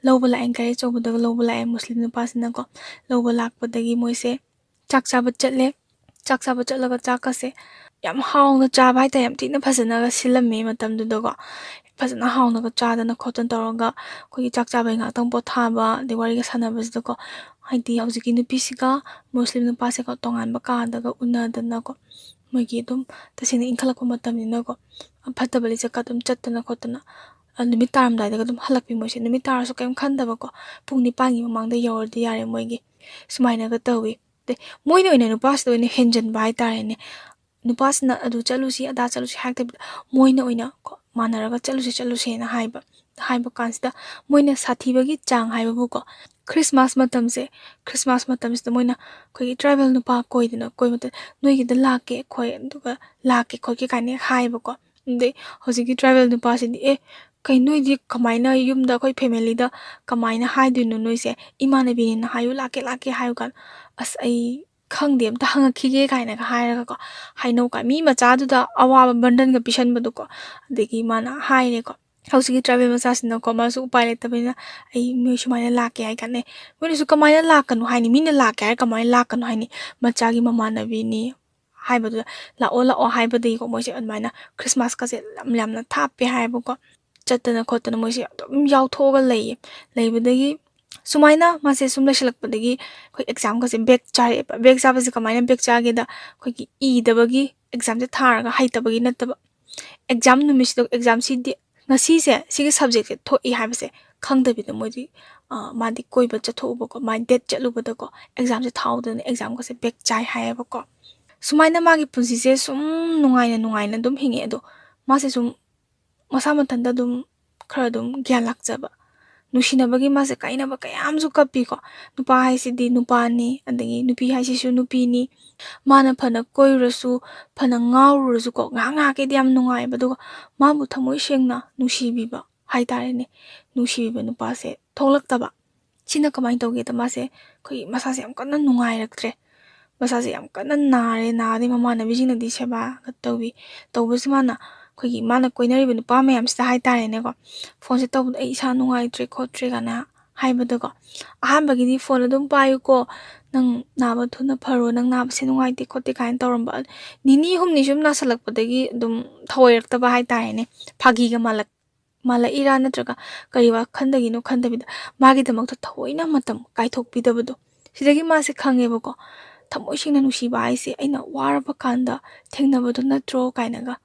ꯂꯧꯕ ꯂꯥꯛꯑꯦ ꯒꯥꯔꯤ ꯑꯆꯧꯕꯗꯒ ꯂꯧꯕ ꯂꯥꯛꯑꯦ ꯃꯨꯁꯂꯤꯝ ꯅꯨꯄꯥꯁꯤꯅꯀꯣ ꯂꯧꯕ ꯂꯥꯛꯄꯗꯒꯤ ꯃꯣꯏꯁꯦ ꯆꯥꯛ ꯆꯥꯕ ꯆꯠꯂꯦ ꯆꯥꯛ ꯆꯥꯕ ꯆꯠꯂꯒ ꯆꯥꯛꯀꯁꯦ ꯌꯥꯝ ꯍꯥꯎꯅ ꯆꯥꯕ ꯍꯥꯏꯇꯥꯔꯦ ꯌꯥꯝ ꯊꯤꯅ ꯐꯖꯅꯒ ꯁꯤꯜꯂꯝꯃꯦ ꯃꯇꯝꯗꯨꯗꯀꯣ ꯐꯖꯅ ꯍꯥꯎꯅꯒ ꯆꯥꯗꯅ ꯈꯣꯠꯇꯅ ꯇꯧꯔꯒ ꯑꯩꯈꯣꯏꯒꯤ ꯆꯥꯛ ꯆꯥꯕꯩ ꯉꯥꯛꯇꯪ ꯄꯣꯊꯥꯕ ꯑꯗꯩ ꯋꯥꯔꯤꯒ ꯁꯥꯟꯅꯕꯁꯤꯗꯀꯣ ꯍꯥꯏꯗꯤ ꯍꯧꯖꯤꯛꯀꯤ ꯅꯨꯄꯤꯁꯤꯒ ꯃꯨꯁꯂꯤꯝ ꯅꯨꯄꯥꯁꯤꯒ ꯇꯣꯉꯥꯟꯕ ꯀꯥꯗꯒ ꯎꯅꯗꯅꯀꯣ ꯃꯣꯏꯒꯤ ꯑꯗꯨꯝ ꯇꯁꯦꯡꯅ ꯏꯟꯈꯠꯂꯛꯄ ꯃꯇꯝꯅꯤꯅꯀꯣ ꯐꯠꯇꯕ ꯂꯤꯆꯠꯀ ꯑꯗꯨꯝ ꯆꯠꯇꯅ ꯈꯣꯠꯇꯅ ꯅꯨꯃꯤꯠ ꯇꯥꯔꯝꯗꯥꯏꯗꯒ ꯑꯗꯨꯝ ꯍꯜꯂꯛꯄꯤ ꯃꯣꯏꯁꯦ ꯅꯨꯃꯤꯠ ꯇꯥꯔꯁꯨ ꯀꯩꯝ ꯈꯟꯗꯕꯀꯣ ꯄꯨꯡ 9ꯒꯤ ꯃꯃꯥꯡꯗ ꯌꯧꯔꯗꯤ ꯌꯥꯔꯦ ꯃꯣꯏꯒꯤ ꯁꯨꯃꯥꯏꯅꯒ ꯇꯧꯋꯤ ꯑꯗꯩ ꯃꯣꯏꯅ ꯑꯣꯏꯅ ꯅꯨꯄꯥꯁꯤꯗ ꯑꯣꯏꯅ ꯍꯦꯟꯖꯟꯕ ꯍꯥꯏꯇꯥꯔꯦꯅꯦ ꯅꯨꯄꯥꯁꯤꯅ ꯑꯗꯨ ꯆꯠꯂꯨꯁꯤ ꯑꯗꯥ ꯆꯠꯂꯨꯁꯤ ꯍꯥꯏꯔꯛꯇꯕꯤꯗ ꯃꯣꯏꯅ ꯑꯣꯏꯅ ꯃꯥꯟꯅꯔꯒ ꯆꯠꯂꯨꯁꯦꯅ ꯍꯥꯏꯕ ꯀꯥꯟꯁꯤꯗ ꯃꯣꯏꯅ ꯁꯥꯊꯤꯕꯒꯤ ꯆꯥꯡ ꯍꯥꯏꯕꯕꯨꯀꯣ ꯈ꯭ꯔꯤꯁꯃꯥꯁ ꯃꯇꯝꯁꯤꯗ ꯃꯣꯏꯅ ꯑꯩꯈꯣꯏꯒꯤ ꯇ꯭ꯔꯥꯏꯕꯦꯜ ꯅꯨꯄꯥ ꯀꯣꯏꯕ ꯃꯇꯝꯗ ꯅꯣꯏꯒꯤꯗ ꯂꯥꯛꯀꯦ ꯑꯩꯈꯣꯏ ꯑꯗꯨꯒ ꯂꯥꯛꯀꯦ ꯈꯣꯠꯀꯦ ꯀꯥꯏꯅ ꯍꯥꯏꯕꯀꯣ ꯑꯗꯩ ꯍꯧꯖꯤꯛꯀꯤ ꯇ꯭ꯔꯥꯏꯕꯦꯜ ꯅꯨꯄꯥꯁꯤꯗꯤ ꯀꯩ ꯅꯣꯏꯗꯤ ꯀꯃꯥꯏꯅ ꯌꯨꯝꯗ ꯑꯩꯈꯣꯏ ꯐꯦꯃꯤꯂꯤꯗ ꯀꯃꯥꯏꯅ ꯍꯥꯏꯗꯣꯏꯅꯣ ꯅꯣꯏꯁꯦ ꯏꯃꯥꯟꯅꯕꯤꯅꯤꯅ ꯍꯥꯏꯌꯨ ꯂꯥꯛꯀꯦ ꯍꯥꯏꯌꯨ ꯀꯥꯟ ꯑꯁ ꯑꯩ ꯈꯪꯗꯦ ꯑꯝꯇ ꯍꯪꯉꯛꯈꯤꯒꯦ ꯀꯥꯏꯅꯒ ꯍꯥꯏꯔꯒꯀꯣ ꯍꯩꯅꯧ ꯃꯤ ꯃꯆꯥꯗꯨꯗ ꯑꯋꯥꯕ ꯕꯟꯗꯟꯒ ꯄꯤꯁꯟꯕꯗꯣꯀꯣ ꯑꯗꯒꯤ ꯃꯥꯅ ꯍꯥꯏꯔꯦꯀꯣ ꯍꯧꯖꯤꯛꯀꯤ ꯇ꯭ꯔꯥꯏꯕꯦꯜ ꯃꯆꯥꯁꯤꯅꯀꯣ ꯃꯥꯁꯨ ꯎꯄꯥꯏ ꯂꯩꯇꯕꯅꯤꯅ ꯑꯩ ꯃꯣꯏ ꯁꯨꯃꯥꯏꯅ ꯂꯥꯛꯀꯦ ꯍꯥꯏ ꯀꯥꯟꯗ ꯃꯣꯏꯅꯁꯨ ꯀꯃꯥꯏꯅ ꯂꯥꯛꯀꯅꯣ ꯍꯥꯏꯅꯤ ꯃꯤꯅ ꯂꯥꯛꯀꯦ ꯍꯥꯏꯔ ꯀꯃꯥꯏꯅ ꯂꯥꯛꯀꯅꯣ ꯍꯥꯏꯅꯤ ꯃꯆꯥꯒꯤ ꯃꯃꯥꯟꯅꯕꯤꯅꯤ ꯍꯥꯏꯕꯗꯨꯗ ꯂꯥꯛꯑꯣ ꯍꯥꯏꯕꯗꯒꯤꯀꯣ ꯃꯣꯏꯁꯦ ꯑꯗꯨꯃꯥꯏꯅ ꯈ꯭ꯔꯤꯁꯃꯥꯁꯀꯁꯦ ꯌꯥꯝꯅ ꯊꯥꯞꯄꯦ ꯍꯥꯏꯕꯀꯣ ꯆꯠꯇꯅ ꯈꯣꯠꯇꯅ ꯃꯣꯏꯁꯦ ꯑꯗꯨꯝ ꯌꯥꯎꯊꯣꯛꯑꯒ ꯂꯩꯕꯗꯒꯤ ꯁꯨꯃꯥꯏꯅ ꯃꯥꯁꯦ ꯁꯨꯝ ꯂꯩꯁꯤꯜꯂꯛꯄꯗꯒꯤ ꯑꯩꯈꯣꯏ ꯑꯦꯛꯖꯥꯝꯒꯁꯦ ꯕꯦꯛ ꯆꯥꯔꯛꯑꯦꯕ ꯕꯦꯛ ꯆꯥꯕꯁꯦ ꯀꯃꯥꯏꯅ ꯕꯦꯛ ꯆꯥꯒꯦꯗ ꯑꯩꯈꯣꯏꯒꯤ ꯏꯗꯕꯒꯤ ꯑꯦꯛꯖꯥꯝꯁꯦ ꯊꯥꯔꯒ ꯍꯩꯇꯕꯒꯤ ꯅꯠꯇꯕ ꯑꯦꯛꯖꯥꯝ ꯅꯨꯃꯤꯠꯁꯤꯗ ꯑꯦꯛꯖꯥꯝꯁꯤꯗꯤ ꯉꯁꯤꯁꯦ ꯁꯤꯒꯤ ꯁꯕꯖꯦꯛꯁꯦ ꯊꯣꯛꯏ ꯍꯥꯏꯕꯁꯦ ꯈꯪꯗꯕꯤꯗ ꯃꯣꯏꯗꯤ ꯃꯥꯗꯤ ꯀꯣꯏꯕ ꯆꯠꯊꯣꯛꯎꯕꯀꯣ ꯃꯥꯏ ꯗꯦꯠ ꯆꯠꯂꯨꯕꯗꯀꯣ ꯑꯦꯛꯖꯥꯝꯁꯦ ꯊꯥꯍꯧꯗꯅ ꯑꯦꯛꯖꯥꯝꯒꯁꯦ ꯕꯦꯛ ꯆꯥꯏ ꯍꯥꯏꯌꯦꯕꯀꯣ ꯁꯨꯃꯥꯏꯅ ꯃꯥꯒꯤ ꯄꯨꯟꯁꯤꯁꯦ ꯁꯨꯝ ꯅꯨꯡꯉꯥꯏꯅ ꯑꯗꯨꯝ ꯍꯤꯡꯉꯦ ꯑꯗꯣ ꯃꯥꯁꯦ ꯁꯨꯝ ꯃꯁꯥ ꯃꯊꯟꯇ ꯑꯗꯨꯝ ꯈꯔ ꯑꯗꯨꯝ ꯒ꯭ꯌꯥꯟ ꯂꯥꯛꯆꯕ ꯅꯨꯡꯁꯤꯅꯕꯒꯤ ꯃꯥꯁꯦ ꯀꯥꯏꯅꯕ ꯀꯌꯥꯝꯁꯨ ꯀꯞꯄꯤꯀꯣ ꯅꯨꯄꯥ ꯍꯥꯏꯁꯤꯗꯤ ꯅꯨꯄꯥꯅꯤ ꯑꯗꯒꯤ ꯅꯨꯄꯤ ꯍꯥꯏꯁꯤꯁꯨ ꯅꯨꯄꯤꯅꯤ ꯃꯥꯅ ꯐꯅ ꯀꯣꯏꯔꯨꯔꯁꯨ ꯐꯅ ꯉꯥꯎꯔꯨꯔꯁꯨꯀꯣ ꯉꯥꯏꯍꯥꯛꯀꯤꯗꯤ ꯌꯥꯝ ꯅꯨꯡꯉꯥꯏꯕ ꯑꯗꯨꯒ ꯃꯥꯕꯨ ꯊꯃꯣꯏ ꯁꯦꯡꯅ ꯅꯨꯡꯁꯤꯕꯤꯕ ꯍꯥꯏꯇꯥꯔꯦꯅꯦ ꯅꯨꯡꯁꯤꯕꯤꯕ ꯅꯨꯄꯥꯁꯦ ꯊꯣꯛꯂꯛꯇꯕ ꯁꯤꯅꯀꯃꯥꯏꯅ ꯇꯧꯒꯦꯗ ꯃꯥꯁꯦ ꯑꯩꯈꯣꯏꯒꯤ ꯃꯁꯥꯁꯦ ꯌꯥꯝ ꯀꯟꯅ ꯅꯨꯡꯉꯥꯏꯔꯛꯇ꯭ꯔꯦ ꯃꯁꯥꯁꯦ ꯌꯥꯝ ꯀꯟꯅ ꯅꯥꯔꯦ ꯃꯃꯥꯟꯅꯕꯤꯁꯤꯡꯅꯗꯤ ꯁꯦꯕꯥꯒ ꯇꯧꯕꯁꯤ ꯃꯥꯅ ꯀꯣꯏꯅꯔꯤꯕ ꯅꯨꯄꯥ ꯃꯌꯥꯝꯁꯤꯗ ꯍꯥꯏꯇꯥꯔꯦꯅꯦꯀꯣ ꯐꯣꯟꯁꯦ ꯇꯧꯕꯗ ꯑꯩ ꯏꯁꯥ ꯅꯨꯡꯉꯥꯏꯇ꯭ꯔꯦ ꯈꯣꯠꯇ꯭ꯔꯦ ꯀꯥꯏꯅ ꯍꯥꯏꯕꯗꯀꯣ ꯑꯍꯥꯟꯕꯒꯤꯗꯤ ꯐꯣꯟ ꯑꯗꯨꯝ ꯄꯥꯏꯌꯨꯀꯣ ꯅꯪ ꯅꯥꯕ ꯊꯨꯅ ꯐꯔꯣ ꯅꯪ ꯅꯥꯕꯁꯦ ꯅꯨꯡꯉꯥꯏꯇꯦ ꯈꯣꯠꯇꯦ ꯀꯥꯏꯅ ꯇꯧꯔꯝꯕ ꯅꯤꯅꯤ ꯍꯨꯝꯅꯤ ꯁꯨꯝ ꯅꯥꯁꯤꯜꯂꯛꯄꯗꯒꯤ ꯑꯗꯨꯝ ꯊꯧꯑꯣꯏꯔꯛꯇꯕ ꯍꯥꯏꯇꯥꯔꯦꯅꯦ ꯐꯥꯒꯤꯒ ꯃꯥꯜꯂꯛꯏꯔꯥ ꯅꯠꯇ꯭ꯔꯒ ꯀꯔꯤ ꯋꯥꯈꯟꯗꯒꯤꯅꯣ ꯈꯟꯗꯕꯤꯗ ꯃꯥꯒꯤꯗꯃꯛꯇ ꯊꯑꯣꯏꯅ ꯃꯇꯝ ꯀꯥꯏꯊꯣꯛꯄꯤꯗꯕꯗꯣ ꯁꯤꯗꯒꯤ ꯃꯥꯁꯦ ꯈꯪꯉꯦꯕꯀꯣ ꯊꯃꯣꯏ ꯁꯦꯡꯅ ꯅꯨꯡꯁꯤꯕ ꯍꯥꯏꯁꯦ ꯑꯩꯅ ꯋꯥꯔꯕ ꯀꯥꯟꯗ ꯊꯦꯡꯅꯕꯗꯣ ꯅꯠꯇ꯭ꯔꯣ ꯀꯥꯏꯅꯒ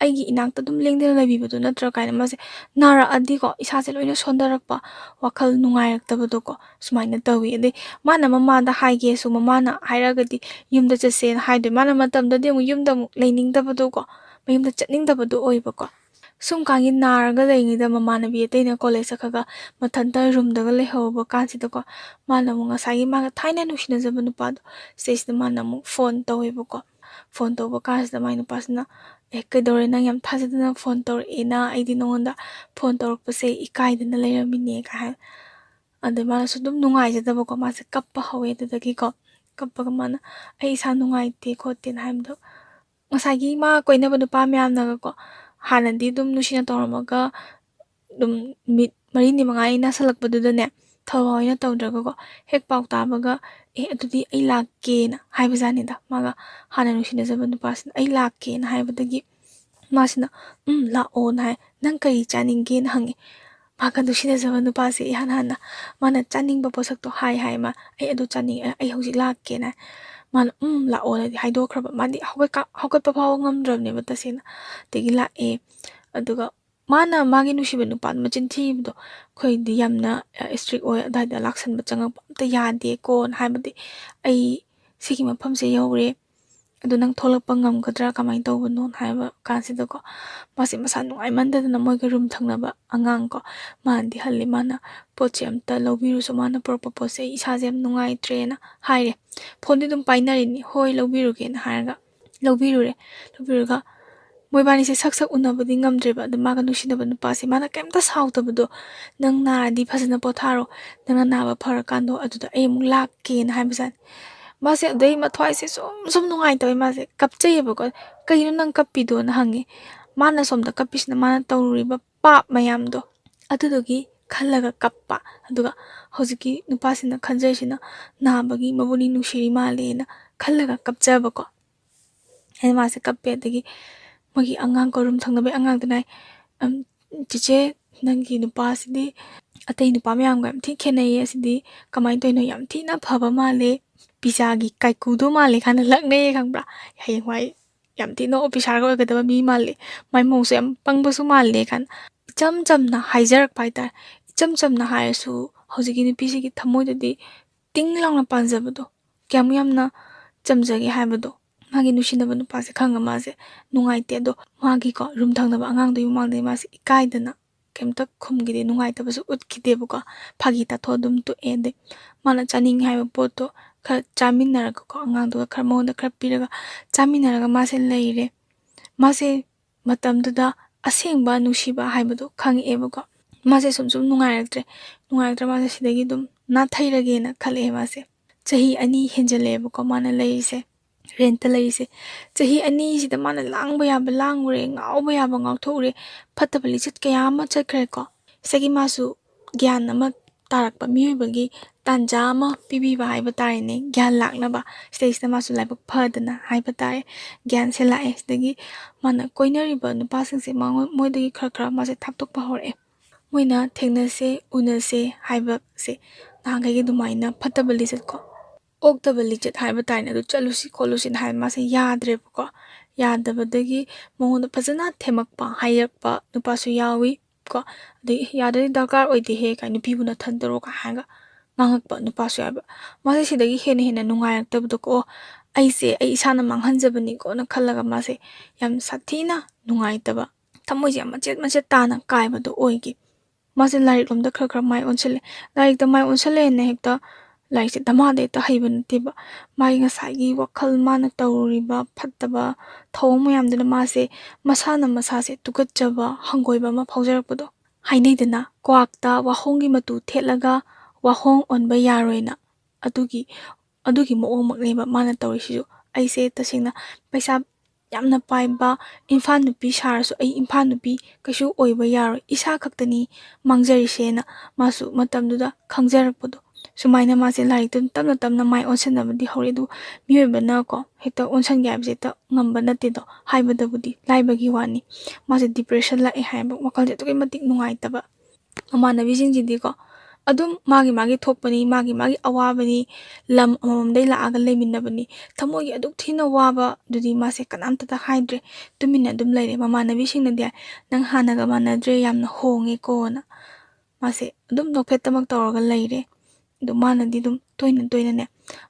ꯑꯩꯒꯤ ꯏꯅꯥꯛꯇ ꯑꯗꯨꯝ ꯂꯦꯡꯗꯅ ꯂꯩꯕꯤꯕꯗꯣ ꯅꯠꯇ꯭ꯔ ꯀꯥꯏꯅ ꯃꯥꯁꯦ ꯅꯥꯔꯛꯑꯗꯤꯀꯣ ꯏꯁꯥꯁꯦ ꯂꯣꯏꯅ ꯁꯣꯟꯊꯔꯛꯄ ꯋꯥꯈꯜ ꯅꯨꯡꯉꯥꯏꯔꯛꯇꯕꯗꯣꯀꯣ ꯁꯨꯃꯥꯏꯅ ꯇꯧꯋꯤ ꯑꯗꯩ ꯃꯥꯅ ꯃꯃꯥꯗ ꯍꯥꯏꯒꯦꯁꯨ ꯃꯃꯥꯅ ꯍꯥꯏꯔꯒꯗꯤ ꯌꯨꯝꯗ ꯆꯠꯁꯦꯅ ꯍꯥꯏꯗꯣꯏ ꯃꯥꯅ ꯃꯇꯝꯗꯗꯤ ꯑꯃꯨꯛ ꯌꯨꯝꯗ ꯑꯃꯨꯛ ꯂꯩꯅꯤꯡꯗꯕꯗꯣꯀꯣ ꯃꯌꯨꯝꯗ ꯆꯠꯅꯤꯡꯗꯕꯗꯣ ꯑꯣꯏꯕꯀꯣ ꯁꯨꯝ ꯀꯥꯟꯒꯤ ꯅꯥꯔꯒ ꯂꯩꯔꯤꯉꯩꯗ ꯃꯃꯥꯟꯅꯕꯤ ꯑꯇꯩꯅ ꯀꯣꯂꯦꯖ ꯆꯠꯈ꯭ꯔꯒ ꯃꯊꯟꯇ ꯔꯨꯝꯗꯒ ꯂꯩꯍꯧꯕ ꯀꯥꯟꯁꯤꯗꯀꯣ ꯃꯥꯅ ꯑꯃꯨꯛ ꯉꯁꯥꯏꯒꯤ ꯃꯥꯒ ꯊꯥꯏꯅ ꯅꯨꯡꯁꯤꯅꯖꯕ ꯅꯨꯄꯥꯗꯣ ꯁꯤꯗꯩꯁꯤꯗ ꯃꯥꯅ ꯑꯃꯨꯛ ꯐꯣꯟ ꯇꯧꯋꯦꯕꯀꯣ ꯐꯣꯟ ꯇꯧꯕ ꯀꯥꯟꯁꯤꯗ ꯃꯥꯏ ꯅꯨꯄꯥꯁꯤꯅ ꯀꯩꯗꯧꯔꯦ ꯅꯪ ꯌꯥꯝ ꯊꯥꯖꯗꯅ ꯐꯣꯟ ꯇꯧꯔꯛꯑꯦꯅ ꯑꯩꯗꯤ ꯅꯉꯣꯟꯗ ꯐꯣꯟ ꯇꯧꯔꯛꯄꯁꯦ ꯏꯀꯥꯏꯗꯅ ꯂꯩꯔꯝꯃꯤꯅꯦ ꯀꯥꯏ ꯑꯗꯩ ꯃꯥꯅꯁꯨ ꯑꯗꯨꯝ ꯅꯨꯡꯉꯥꯏꯖꯗꯕꯀꯣ ꯃꯥꯁꯦ ꯀꯞꯄ ꯍꯧꯋꯦ ꯑꯗꯨꯗꯒꯤꯀꯣ ꯀꯞꯄꯒ ꯃꯥꯅ ꯑꯩ ꯏꯁꯥ ꯅꯨꯡꯉꯥꯏꯇꯦ ꯈꯣꯠꯇꯦꯅ ꯍꯥꯏꯕꯗꯣ ꯉꯁꯥꯏꯒꯤ ꯃꯥ ꯀꯣꯏꯅꯕ ꯅꯨꯄꯥ ꯃꯌꯥꯝꯅꯒꯀꯣ ꯍꯥꯟꯅꯗꯤ ꯑꯗꯨꯝ ꯅꯨꯡꯁꯤꯅ ꯇꯧꯔꯝꯃꯒ ꯑꯗꯨꯝ ꯅꯨꯃꯤꯠ 4-5 ꯅꯥꯁꯜꯂꯛꯄꯗꯨꯗꯅꯦ ꯊꯋꯥꯏꯅ ꯇꯧꯗ꯭ꯔꯒꯀꯣ ꯍꯦꯛ ꯄꯥꯎ ꯇꯥꯕꯒ ꯑꯗꯨꯗꯤ ꯑꯩ ꯂꯥꯛꯀꯦꯅ ꯍꯥꯏꯕꯖꯥꯠꯅꯤꯗ ꯃꯥꯒ ꯍꯥꯟꯅ ꯅꯨꯡꯁꯤꯅꯖꯕ ꯅꯨꯄꯥꯁꯤꯅ ꯑꯩ ꯂꯥꯛꯀꯦꯅ ꯍꯥꯏꯕꯗꯒꯤ ꯃꯥꯁꯤꯅ ꯂꯥꯛꯑꯣꯅ ꯍꯥꯏ ꯅꯪ ꯀꯔꯤ ꯆꯥꯅꯤꯡꯒꯦꯅ ꯍꯪꯉꯦ ꯃꯥꯒ ꯅꯨꯡꯁꯤꯅꯖꯕ ꯅꯨꯄꯥꯁꯦ ꯏꯍꯥꯟ ꯍꯥꯟꯅ ꯃꯥꯅ ꯆꯥꯅꯤꯡꯕ ꯄꯣꯠꯁꯛꯇꯣ ꯍꯥꯏ ꯃꯥ ꯑꯩ ꯑꯗꯨ ꯆꯥꯅꯤꯡꯉꯦ ꯑꯩ ꯍꯧꯖꯤꯛ ꯂꯥꯛꯀꯦꯅ ꯃꯥꯅ ꯂꯥꯛꯑꯣꯅꯗꯤ ꯍꯥꯏꯗꯣꯛꯈ꯭ꯔꯕ ꯃꯥꯗꯤ ꯍꯧꯒꯠꯄ ꯐꯥꯎꯕ ꯉꯝꯗ꯭ꯔꯕꯅꯦꯕ ꯇꯁꯦꯡꯅ ꯑꯗꯒꯤ ꯂꯥꯛꯑꯦ ꯑꯗꯨꯒ ꯃꯥꯅ ꯃꯥꯒꯤ ꯅꯨꯡꯁꯤꯕ ꯅꯨꯄꯥꯗꯣ ꯃꯆꯤꯟ ꯊꯤꯕꯗꯣ ꯑꯩꯈꯣꯏꯗꯤ ꯌꯥꯝꯅ ꯏꯁꯇ꯭ꯔꯤꯛ ꯑꯣꯏ ꯑꯗꯨꯋꯥꯏꯗ ꯂꯥꯛꯁꯟꯕ ꯆꯪꯉꯛꯄ ꯑꯝꯇ ꯌꯥꯗꯦꯀꯣꯅ ꯍꯥꯏꯕꯗꯤ ꯑꯩ ꯁꯤꯒꯤ ꯃꯐꯝꯁꯦ ꯌꯧꯔꯦ ꯑꯗꯨ ꯅꯪ ꯊꯣꯛꯂꯛꯄ ꯉꯝꯒꯗ꯭ꯔꯥ ꯀꯃꯥꯏꯅ ꯇꯧꯕꯅꯣ ꯍꯥꯏꯕ ꯀꯥꯟꯁꯤꯗꯀꯣ ꯃꯥꯁꯦ ꯃꯁꯥ ꯅꯨꯡꯉꯥꯏꯃꯟꯗꯗꯅ ꯃꯣꯏꯒ ꯔꯨꯝ ꯊꯪꯅꯕ ꯑꯉꯥꯡꯀꯣ ꯃꯥꯅꯗꯤ ꯍꯜꯂꯤ ꯃꯥꯅ ꯄꯣꯠꯁꯦ ꯑꯝꯇ ꯂꯧꯕꯤꯔꯨꯁꯨ ꯃꯥꯅ ꯄꯨꯔꯛꯄ ꯄꯣꯠꯁꯦ ꯑꯩ ꯏꯁꯥꯁꯦ ꯌꯥꯝ ꯅꯨꯡꯉꯥꯏꯇ꯭ꯔꯦꯅ ꯍꯥꯏꯔꯦ ꯐꯣꯟꯗꯤ ꯑꯗꯨꯝ ꯄꯥꯏꯅꯔꯤꯅꯤ ꯍꯣꯏ ꯂꯧꯕꯤꯔꯨꯒꯦꯅ ꯍꯥꯏꯔꯒ ꯂꯧꯕꯤꯔꯨꯔꯒ ꯃꯣꯏꯕꯥꯅꯤꯁꯦ ꯁꯛ ꯎꯅꯕꯗꯤ ꯉꯝꯗ꯭ꯔꯦꯕ ꯑꯗꯨ ꯃꯥꯒ ꯅꯨꯡꯁꯤꯅꯕ ꯅꯨꯄꯥꯁꯦ ꯃꯥꯅ ꯀꯩꯝꯇ ꯁꯥꯎꯗꯕꯗꯣ ꯅꯪ ꯅꯥꯔꯗꯤ ꯐꯖꯅ ꯄꯣꯊꯥꯔꯣ ꯅꯪꯅ ꯅꯥꯕ ꯐꯔꯀꯥꯟꯗꯣ ꯑꯗꯨꯗ ꯑꯩ ꯑꯃꯨꯛ ꯂꯥꯛꯀꯦꯅ ꯍꯥꯏꯕꯖꯥꯠꯅꯤ ꯃꯥꯁꯦ ꯑꯗꯩ ꯃꯊ꯭ꯋꯥꯏꯁꯦ ꯁꯨꯝ ꯅꯨꯡꯉꯥꯏꯇꯕꯩ ꯃꯥꯁꯦ ꯀꯞꯆꯩꯌꯦꯕꯀꯣ ꯀꯩꯅꯣ ꯅꯪ ꯀꯞꯄꯤꯗꯣꯅ ꯍꯪꯉꯦ ꯃꯥꯅ ꯁꯣꯝꯗ ꯀꯞꯄꯤꯁꯤꯅ ꯃꯥꯅ ꯇꯧꯔꯨꯔꯤꯕ ꯄꯥꯞ ꯃꯌꯥꯝꯗꯣ ꯑꯗꯨꯗꯨꯒꯤ ꯈꯜꯂꯒ ꯀꯞꯄ ꯑꯗꯨꯒ ꯍꯧꯖꯤꯛꯀꯤ ꯅꯨꯄꯥꯁꯤꯅ ꯈꯟꯖꯔꯤꯁꯤꯅ ꯅꯥꯕꯒꯤ ꯃꯕꯨꯛꯅꯤꯡ ꯅꯨꯡꯁꯤꯔꯤ ꯃꯥꯜꯂꯦꯅ ꯈꯜꯂꯒ ꯀꯞꯆꯕꯀꯣ ꯑꯩꯅ ꯃꯥꯁꯦ ꯀꯞꯄꯦ ꯑꯗꯒꯤ ꯃꯣꯏꯒꯤ ꯑꯉꯥꯡ ꯀꯣꯔꯨꯝ ꯊꯪꯅꯕꯩ ꯑꯉꯥꯡꯗꯨꯅ ꯆꯤꯆꯦ ꯅꯪꯒꯤ ꯅꯨꯄꯥꯁꯤꯗꯤ ꯑꯇꯩ ꯅꯨꯄꯥ ꯃꯌꯥꯝꯒ ꯌꯥꯝ ꯊꯤ ꯈꯦꯠꯅꯩꯌꯦ ꯑꯁꯤꯗꯤ ꯀꯃꯥꯏꯅ ꯇꯧꯔꯤꯅꯣ ꯌꯥꯝ ꯊꯤꯅ ꯐꯕ ꯃꯥꯜꯂꯦ ꯄꯤꯖꯥꯒꯤ ꯀꯥꯏꯀꯨꯗꯣ ꯃꯥꯜꯂꯦ ꯀꯥꯟꯅ ꯂꯛꯅꯩꯌꯦ ꯈꯪꯕ꯭ꯔꯥ ꯍꯌꯦꯡꯋꯥꯏ ꯌꯥꯝ ꯊꯤꯅ ꯑꯣꯐꯤꯁꯥꯔꯒ ꯑꯣꯏꯒꯗꯕ ꯃꯤ ꯃꯥꯜꯂꯦ ꯃꯥꯏ ꯃꯑꯣꯡꯁꯨ ꯌꯥꯝ ꯄꯪꯕꯁꯨ ꯃꯥꯜꯂꯦ ꯀꯥꯟ ꯏꯆꯝ ꯆꯝꯅ ꯍꯥꯏꯖꯔꯛꯄ ꯍꯥꯏꯇꯥꯔꯦ ꯏꯆꯝ ꯆꯝꯅ ꯍꯥꯏꯔꯁꯨ ꯍꯧꯖꯤꯛꯀꯤ ꯅꯨꯄꯤꯁꯤꯒꯤ ꯊꯃꯣꯏꯗꯗꯤ ꯇꯤꯡ ꯂꯥꯎꯅ ꯄꯥꯟꯖꯕꯗꯣ ꯀꯌꯥꯃꯨꯛ ꯌꯥꯝꯅ ꯆꯝꯖꯒꯦ ꯍꯥꯏꯕꯗꯣ magi nusinaba nupase khanga mase nungaite ado magi ko room thangnaba angang do yumangde mase ikaidana kemta khumgide nungaitaba su utkideba ko phagi ta tho dum to ende mana chaning haiba poto khar chaminaraga ko angang do khar monda khar piraga chaminaraga mase leire mase matamduda asengba nusiba haibado khangeba ko mase sum nungairaktre mase sidagi dum na thairagena khale mase chahi ani henjaleba ko mana leise renta leise chahi ani sida mana langba yaba langure ngauba yaba ngauthure phattaba lichit kaya ama chakre ko sagi masu gyan ama tarakpa miyobagi tanja ama pibiba haiba tare ne gyan laknaba sida masu laibak phadana haiba tare gyan se lae sidagi mana koinariba nupasingse moidagi khara khara mase thaptokpa hore moina thengnase unase haiba se nangagi dumaina phattaba lichit ko oktaba lichit haiba tare adu chalusi kholusi hai mase yadre ko yadabadagi mongoda phajana themakpa hayakpa nupasu yawi ko de yadari dakar oide he kai nupibuna thandaro ka hanga ngangakpa nupasu yaba mase sidagi hena nungairaktabdo ko aise ai isana manghanjabani ko na khallaga mase yam sathina nungaitaba thamoji machet tana kaibado oigi mase larik lomda khara khara mai onchale larik da mai onchale ne hekta laik se damade ta haiban tiba mai nga saigi wakhal mana tawriba phattaba thawng mayamduna mase masase tukatjaba hangoiba ma phaujarakpado hainaidana kwakta wahongi matu thetlaga wahong onba yaroina adugi moong makneba mana tawrisisu aise tasingna paisa yamna paiba imphal nupi sarasu ai imphal nupi kaisu oiba yaroi isa khaktani mangjarisena masu matamduda khangjarakpado sumaina mase larik tum tamna mai onsanabadi hore du miyoibana ko hekta onsan gaibse ta ngamba nate do haibadabudi laibagi wani mase depression la e haiba wakalje to matik nungaitaba amana bijingjidi ko adum magi thokpani magi awabani lam amamdai laaga leiminabani thamogi aduk thina waba dudi mase kanamta ta haidre tumina dum leire mamana bisingna dia nang hanaga manadre yamna honge ko na mase adum nokpetamak tawraga leire do manadi dum toina ne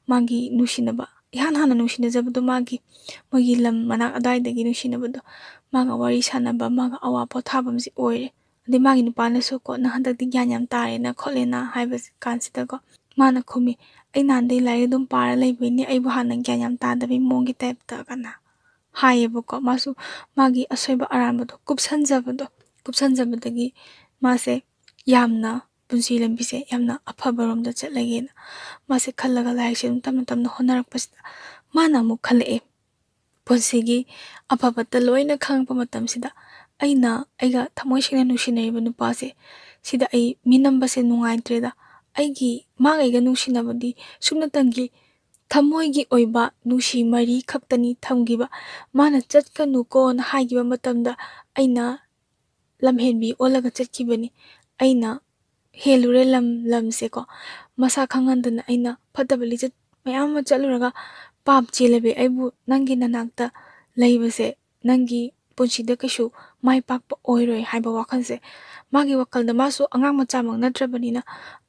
magi nusinaba hana nusinajabdo magi lam manak adaidagi nusinabado maga wari sanaba maga awa pothabamsi oire adi magi nupanasu ko na handakti gyan yam tare na kholena haiba kansida ko mana khumi ai nandai lai dum para leibini aibu hana gyan yam tadabi mongi type ta kana haiba ko masu magi asoiba arambado kupsanjabadagi mase yamna punshi lambise yamna aphabaromda chatlagena mase khallaga laik se tamna honarakpasida mana mu khalae punsigi aphabata loina khangpa matamsida aiga thamoisina nusinaiba nupase sida ai minambase nungaitreda aigi magaiga nusinabadi sumnatangi thamoigi oiba nusi mari khaktani thamgiba mana chatkanu ko na haigiba matamda aina lamhenbi olaga chatkibani aina helure lamse ko masa khangandana aina phatabali chat mayam chaluraga pap chelabe aibu nangi nanakta leibase nangi punchida kashu mai pakpa oiroi haiba wakhanse magi wakalda masu angang macha mang natrabanina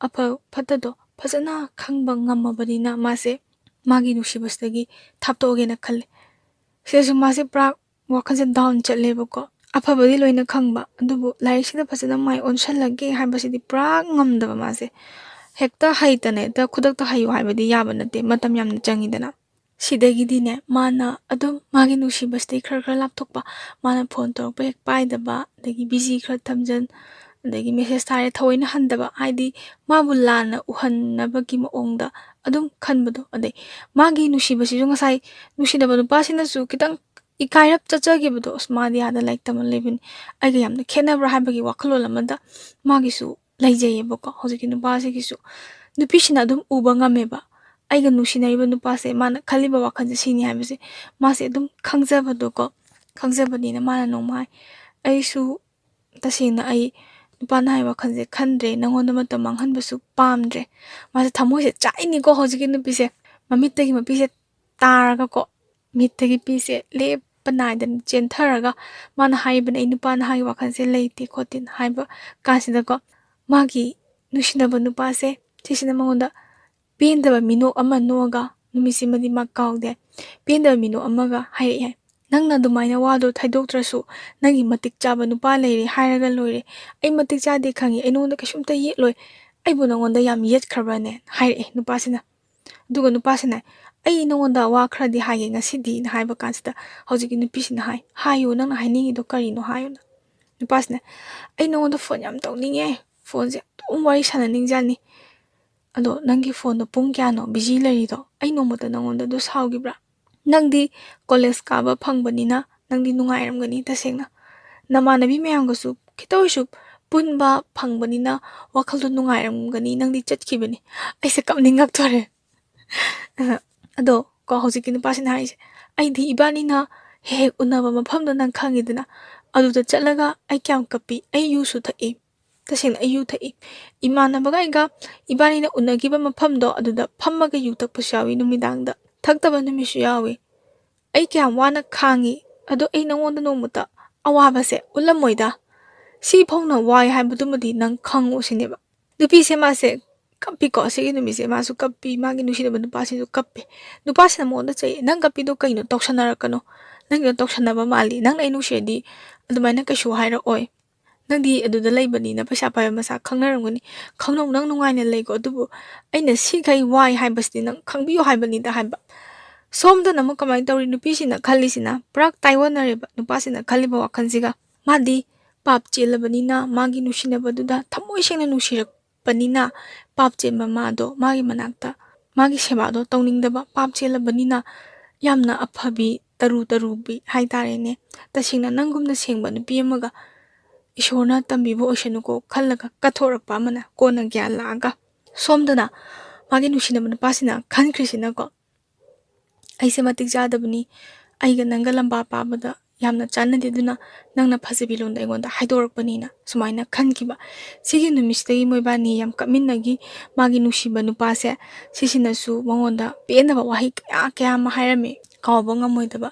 apha phatado phajana khangba ngammabanina mase magi nusibastagi thaptogena khalle sesu mase prak wakhanse down chatleba ko aphabadi loina khangba adubu lairikida phajana mai onsalage haibasidi prak ngamdaba mase hekta haitane ta khudakta hayu haibadi yaba nate matam yamna changidana sidagidine mana adum magi nusibasti khara lapthokpa mana phone torpa hek paidaba dagi busy khara thamjan dagi message tare thoina handaba haidi mabulana uhannabagi maongda adum khanbado adai magi nusibasi ngasai nusidaba nupasina su kitang ikairap chachagibado smadi ada like taman levin aiga yamna khenabra haibagi wakhalo lamada magi su laijayebako hojiki nupasi gisu nupisina adum uba ngameba aiga nusinaiba nupase mana khaliba wakhanje sini haibase mase adum khangjabado ko khangjabadina mana nongmai aisu tasina ai nupana hai wakhanje khandre nangonda matam manghanbasu pamdre mase thamoise chaini ko hojiki nupise mamittagi mapise taraga ko mittagi pise le panaidan chentharaga mana haibana inupana hai wakhanse leite khotin haiba kasida ko magi nusinaba nupase sisina mangonda pendaba minok ama noga ꯅꯨꯃꯤꯠꯁꯤꯃꯗꯤ ꯃꯥ ꯀꯥꯎꯗꯦ ꯄꯦꯟꯗꯕ ꯃꯤꯅꯣꯛ ꯑꯃꯒ ꯍꯥꯏꯔꯛꯑꯦ ꯅꯪꯅ ꯑꯗꯨꯃꯥꯏꯅ ꯋꯥꯗꯣ ꯊꯩꯗꯣꯛꯇ꯭ꯔꯁꯨ ꯅꯪꯒꯤ ꯃꯇꯤꯛ ꯆꯥꯕ ꯅꯨꯄꯥ ꯂꯩꯔꯦ ꯍꯥꯏꯔꯒ ꯂꯣꯏꯔꯦ ꯑꯩ ꯃꯇꯤꯛ ꯆꯥꯗꯦ ꯈꯪꯉꯤ ꯑꯩ ꯅꯉꯣꯟꯗ ꯀꯩꯁꯨꯝꯇ ꯌꯦꯠꯂꯣꯏ ꯑꯩꯕꯨ ꯅꯉꯣꯟꯗ ꯌꯥꯝ ꯌꯦꯠꯈ꯭ꯔꯕ꯭ꯔꯅꯦ ꯍꯥꯏꯔꯛꯑꯦ ꯅꯨꯄꯥꯁꯤꯅ ꯑꯗꯨꯒ ꯅꯨꯄꯥꯁꯤꯅ ꯑꯩ ꯅꯉꯣꯟꯗ ꯋꯥ ꯈꯔꯗꯤ ꯍꯥꯏꯒꯦ ꯉꯁꯤꯗꯤꯅ ꯍꯥꯏꯕ ꯀꯥꯟꯁꯤꯗ ꯍꯧꯖꯤꯛꯀꯤ ꯅꯨꯄꯤꯁꯤꯅ ꯍꯥꯏꯌꯨ ꯅꯪꯅ ꯍꯥꯏꯅꯤꯡꯉꯤꯗꯣ ꯀꯔꯤꯅꯣ ꯍꯥꯏꯌꯨꯅ ꯅꯨꯄꯥꯁꯤꯅ ꯑꯩ ꯅꯉꯣꯟꯗ ꯐꯣꯟ ꯌꯥꯝ ꯇꯧꯅꯤꯡꯉꯦ ꯐꯣꯟꯁꯦ ꯑꯗꯨꯝ ꯋꯥꯔꯤ ꯁꯥꯟꯅꯅꯤꯡꯖꯥꯅꯤ ꯑꯗꯣ ꯅꯪꯒꯤ ꯐꯣꯟꯗꯣ ꯄꯨꯡ ꯀꯌꯥꯅꯣ ꯕꯤꯖꯤ ꯂꯩꯔꯤꯗꯣ ꯑꯩ ꯅꯣꯡꯃꯇ ꯅꯉꯣꯟꯗ ꯑꯗꯨ ꯁꯥꯎꯈꯤꯕ꯭ꯔꯥ ꯅꯪꯗꯤ ꯀꯣꯂꯦꯖ ꯀꯥꯕ ꯐꯪꯕꯅꯤꯅ ꯅꯪꯗꯤ ꯅꯨꯡꯉꯥꯏꯔꯝꯒꯅꯤ ꯇꯁꯦꯡꯅ ꯅꯃꯥꯟꯅꯕꯤ ꯃꯌꯥꯝꯒꯁꯨ ꯈꯤꯇ ꯄꯨꯟꯕ ꯐꯪꯕꯅꯤꯅ ꯋꯥꯈꯜꯗꯣ ꯅꯨꯡꯉꯥꯏꯔꯝꯒꯅꯤ ꯅꯪꯗꯤ ꯆꯠꯈꯤꯕꯅꯤ ꯑꯩꯁꯦ ꯀꯞꯅꯤꯡꯉꯛꯇꯣꯔꯦ ꯑꯗꯣ ꯍꯧꯖꯤꯛꯀꯤ ꯅꯨꯄꯥꯁꯤꯅ ꯍꯥꯏꯁꯦ ꯑꯩꯗꯤ ꯏꯕꯥꯅꯤꯅ ꯍꯦꯛ ꯍꯦꯛ ꯎꯅꯕ ꯃꯐꯝꯗꯣ ꯅꯪ ꯈꯪꯉꯤꯗꯅ ꯑꯗꯨꯗ ꯆꯠꯂꯒ ꯑꯩ ꯀꯌꯥꯝ ꯀꯞꯄꯤ ꯑꯩ ꯌꯨꯁꯨ ꯊꯛꯏ ꯇꯁꯦꯡꯅ ꯑꯩ ꯌꯨ ꯊꯛꯏ ꯏꯃꯥꯟꯅꯕꯒ ꯑꯩꯒ ꯏꯕꯥꯅꯤꯅ ꯎꯅꯈꯤꯕ ꯃꯐꯝꯗꯣ ꯑꯗꯨꯗ ꯐꯝꯃꯒ ꯌꯨ ꯊꯛꯄꯁꯨ ꯌꯥꯎꯏ ꯅꯨꯃꯤꯗꯥꯡꯗ ꯊꯛꯇꯕ ꯅꯨꯃꯤꯠꯁꯨ ꯌꯥꯎꯏ ꯑꯩ ꯀꯌꯥꯝ ꯋꯥꯅ ꯈꯥꯡꯉꯤ ꯑꯗꯣ ꯑꯩ ꯅꯉꯣꯟꯗ ꯅꯣꯡꯃꯇ ꯑꯋꯥꯕꯁꯦ ꯎꯠꯂꯝꯃꯣꯏꯗ ꯁꯤ ꯐꯥꯎꯅ ꯋꯥꯏ ꯍꯥꯏꯕꯗꯨꯃꯗꯤ ꯅꯪ ꯈꯪꯉꯨ ꯁꯤꯅꯦꯕ ꯅꯨꯄꯤꯁꯦ ꯃꯥꯁꯦ ꯀꯞꯄꯤꯀꯣ ꯁꯤꯒꯤ ꯅꯨꯃꯤꯠꯁꯦ ꯃꯥꯁꯨ ꯀꯞꯄꯤ ꯃꯥꯒꯤ ꯅꯨꯡꯁꯤꯅꯕ ꯅꯨꯄꯥꯁꯤꯁꯨ ꯀꯞꯄꯤ ꯅꯨꯄꯥꯁꯤꯅ ꯃꯉꯣꯟꯗ ꯆꯩ ꯅꯪ ꯀꯞꯄꯤꯗꯣ ꯀꯩꯅꯣ ꯇꯧꯁꯟꯅꯔꯛꯀꯅꯣ ꯅꯪꯒꯤꯗꯣ ꯇꯧꯁꯟꯅꯕ ꯃꯥꯜꯂꯤ ꯅꯪꯅ ꯑꯩ ꯅꯨꯡꯁꯤꯔꯗꯤ ꯑꯗꯨꯃꯥꯏꯅ ꯀꯩꯁꯨ ꯍꯥꯏꯔꯛꯑꯣꯏ ꯅꯪꯗꯤ ꯑꯗꯨꯗ ꯂꯩꯕꯅꯤꯅ ꯄꯩꯁꯥ ꯄꯥꯏꯕ ꯃꯁꯥ ꯈꯪꯅꯔꯝꯒꯅꯤ ꯈꯪꯅꯧ ꯅꯪ ꯅꯨꯡꯉꯥꯏꯅ ꯂꯩꯀꯣ ꯑꯗꯨꯕꯨ ꯑꯩꯅ ꯁꯤꯈꯩ ꯋꯥꯏ ꯍꯥꯏꯕꯁꯤꯗꯤ ꯅꯪ ꯈꯪꯕꯤꯌꯨ ꯍꯥꯏꯕꯅꯤꯗ ꯍꯥꯏꯕ ꯁꯣꯝꯗꯅ ꯑꯃꯨꯛ ꯀꯃꯥꯏꯅ ꯇꯧꯔꯤ ꯅꯨꯄꯤꯁꯤꯅ ꯈꯜꯂꯤꯁꯤꯅ ꯄꯨꯔꯥ ꯇꯥꯏꯑꯣꯟꯅꯔꯦꯕ ꯅꯨꯄꯥꯁꯤꯅ ꯈꯜꯂꯤꯕ ꯋꯥꯈꯜꯁꯤꯒ ꯃꯥꯗꯤ ꯄꯥꯞ ꯆꯦꯜꯂꯕꯅꯤꯅ ꯃꯥꯒꯤ ꯅꯨꯡꯁꯤꯅꯕꯗꯨꯗ ꯊꯃꯣꯏ ꯁꯦꯡꯅ ꯅꯨꯡꯁꯤꯔꯛꯄꯅꯤꯅ ꯄꯥꯞ ꯆꯦꯟꯕ ꯃꯥꯗꯣ ꯃꯥꯒꯤ ꯃꯅꯥꯛꯇ ꯃꯥꯒꯤ ꯁꯦꯕꯥꯗꯣ ꯇꯧꯅꯤꯡꯗꯕ ꯄꯥꯞ ꯆꯦꯜꯂꯕꯅꯤ나 ꯌꯥꯝꯅ ꯑꯐꯕꯤ ꯇꯔꯨꯕꯤ ꯍꯥꯏꯇꯥꯔꯦꯅꯦ ꯇꯁꯦꯡꯅ ꯅꯪꯒꯨꯝꯅ ꯁꯦꯡꯕ ꯅꯨꯄꯤ ꯑꯃꯒ ꯏꯁꯣꯔꯅ ꯇꯝꯕꯤꯕ ꯑꯣꯏꯁꯅꯨꯀꯣ ꯈꯜꯂꯒ ꯀꯠꯊꯣꯔꯛꯄ ꯑꯃꯅ ꯀꯣꯟꯅ ꯒ꯭ꯌꯥꯟ ꯂꯥꯛꯑꯒ ꯁꯣꯝꯗꯅ ꯃꯥꯒꯤ ꯅꯨꯡꯁꯤꯅꯕ ꯅꯨꯄꯥꯁꯤꯅ ꯈꯟꯈ꯭ꯔꯤꯁꯤꯅꯀꯣ ꯑꯩꯁꯦ ꯃꯇꯤꯛ ꯆꯥꯗꯕꯅꯤ ꯑꯩꯒ ꯅꯪꯒ ꯂꯝꯕꯥ ꯄꯥꯕꯗ ꯌꯥꯝꯅ ꯆꯥꯟꯅꯗꯦ ꯑꯗꯨꯅ ꯅꯪꯅ ꯐꯖꯕꯤ ꯂꯣꯟꯗ ꯑꯩꯉꯣꯟꯗ ꯍꯥꯏꯗꯣꯔꯛꯄꯅꯤꯅ ꯁꯨꯃꯥꯏꯅ ꯈꯟꯈꯤꯕ ꯁꯤꯒꯤ ꯅꯨꯃꯤꯠꯁꯤꯗꯒꯤ ꯃꯣꯏꯕꯥꯅꯤ ꯌꯥꯝ ꯀꯞꯃꯤꯟꯅꯒꯤ ꯃꯥꯒꯤ ꯅꯨꯡꯁꯤꯕ ꯅꯨꯄꯥꯁꯦ ꯁꯤꯁꯤꯅꯁꯨ ꯃꯉꯣꯟꯗ ꯄꯦꯟꯗꯕ ꯋꯥꯍꯩ ꯀꯌꯥ ꯑꯃ ꯍꯥꯏꯔꯝꯃꯤ ꯀꯥꯎꯕ ꯉꯝꯃꯣꯏꯗꯕ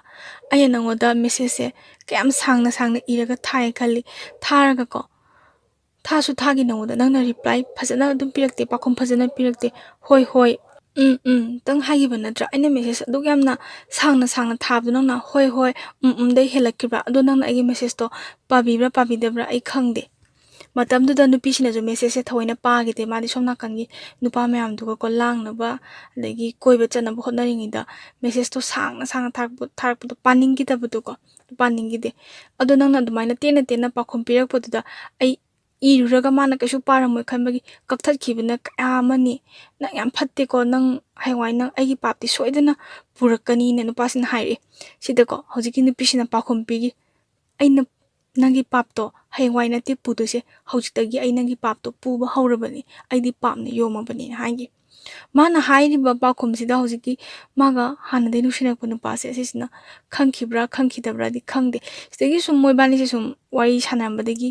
ꯑꯩꯅ ꯅꯉꯣꯟꯗ ꯃꯦꯁꯦꯖꯁꯦ ꯀꯌꯥꯝ ꯁꯥꯡꯅ ꯏꯔꯒ ꯊꯥꯏ ꯈꯜꯂꯤ ꯊꯥꯔꯒꯀꯣ ꯊꯥꯁꯨ ꯊꯥꯒꯤ ꯅꯉꯣꯟꯗ ꯅꯪꯅ ꯔꯤꯄ꯭ꯂꯥꯏ ꯐꯖꯅ ꯑꯗꯨꯝ ꯄꯤꯔꯛꯇꯦ ꯄꯥꯎꯈꯨꯝ ꯐꯖꯅ ꯄꯤꯔꯛꯇꯦ ꯍꯣꯏ ꯇꯪ ꯍꯥꯏꯈꯤꯕ ꯅꯠꯇ꯭ꯔꯥ ꯑꯩꯅ ꯃꯦꯁꯦꯖ ꯑꯗꯨꯛ ꯌꯥꯝꯅ ꯁꯥꯡꯅ ꯊꯥꯕꯗꯣ ꯅꯪꯅ ꯍꯣꯏ ꯗꯩ ꯍꯦꯜꯂꯛꯈꯤꯕ꯭ꯔꯥ ꯑꯗꯣ ꯅꯪꯅ ꯑꯩꯒꯤ ꯃꯦꯁꯦꯖꯇꯣ ꯄꯥꯕꯤꯕ꯭ꯔꯥ ꯄꯥꯕꯤꯗꯕ꯭ꯔꯥ ꯑꯩ ꯈꯪꯗꯦ ꯃꯇꯝꯗꯨꯗ ꯅꯨꯄꯤꯁꯤꯅꯁꯨ ꯃꯦꯁꯦꯖꯁꯦ ꯊꯑꯣꯏꯅ ꯄꯥꯈꯤꯗꯦ ꯃꯥꯗꯤ ꯁꯣꯝ ꯅꯥꯀꯟꯒꯤ ꯅꯨꯄꯥ ꯃꯌꯥꯝꯗꯨꯒꯀꯣ ꯂꯥꯡꯅꯕ ꯑꯗꯒꯤ ꯀꯣꯏꯕ ꯆꯠꯅꯕ ꯍꯣꯠꯅꯔꯤꯉꯩꯗ ꯃꯦꯁꯦꯖꯇꯣ ꯁꯥꯡꯅ ꯊꯥꯔꯛꯄꯗꯣ ꯄꯥꯅꯤꯡꯈꯤꯗꯕꯗꯣꯀꯣ ꯄꯥꯅꯤꯡꯈꯤꯗꯦ ꯑꯗꯣ ꯅꯪꯅ ꯑꯗꯨꯃꯥꯏꯅ ꯇꯦꯟꯅ ꯄꯥꯎꯈꯨꯝ ꯄꯤꯔꯛꯄꯗꯨꯗ ꯑꯩ ꯏꯔꯨꯔꯒ ꯃꯥꯅ ꯀꯩꯁꯨ ꯄꯥꯔꯝꯃꯣꯏ ꯈꯟꯕꯒꯤ ꯀꯛꯊꯠꯈꯤꯕꯅ ꯀꯌా ꯑꯃꯅꯤ ꯅꯪ ꯌꯥꯝ ꯐꯠꯇꯦꯀꯣ ꯅꯪ ꯍꯌꯦꯡꯋꯥꯏ ꯅꯪ ꯑꯩꯒꯤ ꯄꯥꯞꯇꯤ ꯁꯣꯏꯗꯅ ꯄꯨꯔꯛꯀꯅꯤꯅ ꯅꯨꯄꯥꯁꯤꯅ ꯍꯥꯏꯔꯛꯑꯦ ꯁꯤꯗꯀꯣ ꯍꯧꯖꯤꯛꯀꯤ ꯅꯨꯄꯤꯁꯤꯅ ꯄꯥꯎꯈꯨꯝ ꯄꯤꯒꯤ ꯑꯩꯅ ꯅꯪꯒꯤ ꯄꯥꯞꯇꯣ ꯍꯌꯦꯡꯋꯥꯏ ꯅꯠꯇꯦ ꯄꯨꯗꯣꯏꯁꯦ ꯍꯧꯖꯤꯛꯇꯒꯤ ꯑꯩ ꯅꯪꯒꯤ ꯄꯥꯞꯇꯣ ꯄꯨꯕ ꯍꯧꯔꯕꯅꯤ ꯑꯩꯗꯤ ꯄꯥꯞꯅ ꯌꯣꯝꯃꯕꯅꯤꯅ ꯍꯥꯏꯒꯤ ꯃꯥꯅ ꯍꯥꯏꯔꯤꯕ ꯄꯥꯎꯈꯨꯝꯁꯤꯗ ꯍꯧꯖꯤꯛꯀꯤ ꯃꯥꯒ ꯍꯥꯟꯅꯗꯩ ꯅꯨꯡꯁꯤꯔꯛꯄ ꯅꯨꯄꯥꯁꯦ ꯑꯁꯤꯁꯤꯅ ꯈꯪꯈꯤꯕ꯭ꯔꯥ ꯈꯪꯈꯤꯗꯕ꯭ꯔꯥꯗꯤ ꯈꯪꯗꯦ ꯁꯤꯗꯒꯤ ꯁꯨꯝ ꯃꯣꯏꯕꯥꯅꯤꯁꯦ ꯁꯨꯝ ꯋꯥꯔꯤ ꯁꯥꯟꯅꯔꯝꯕꯗꯒꯤ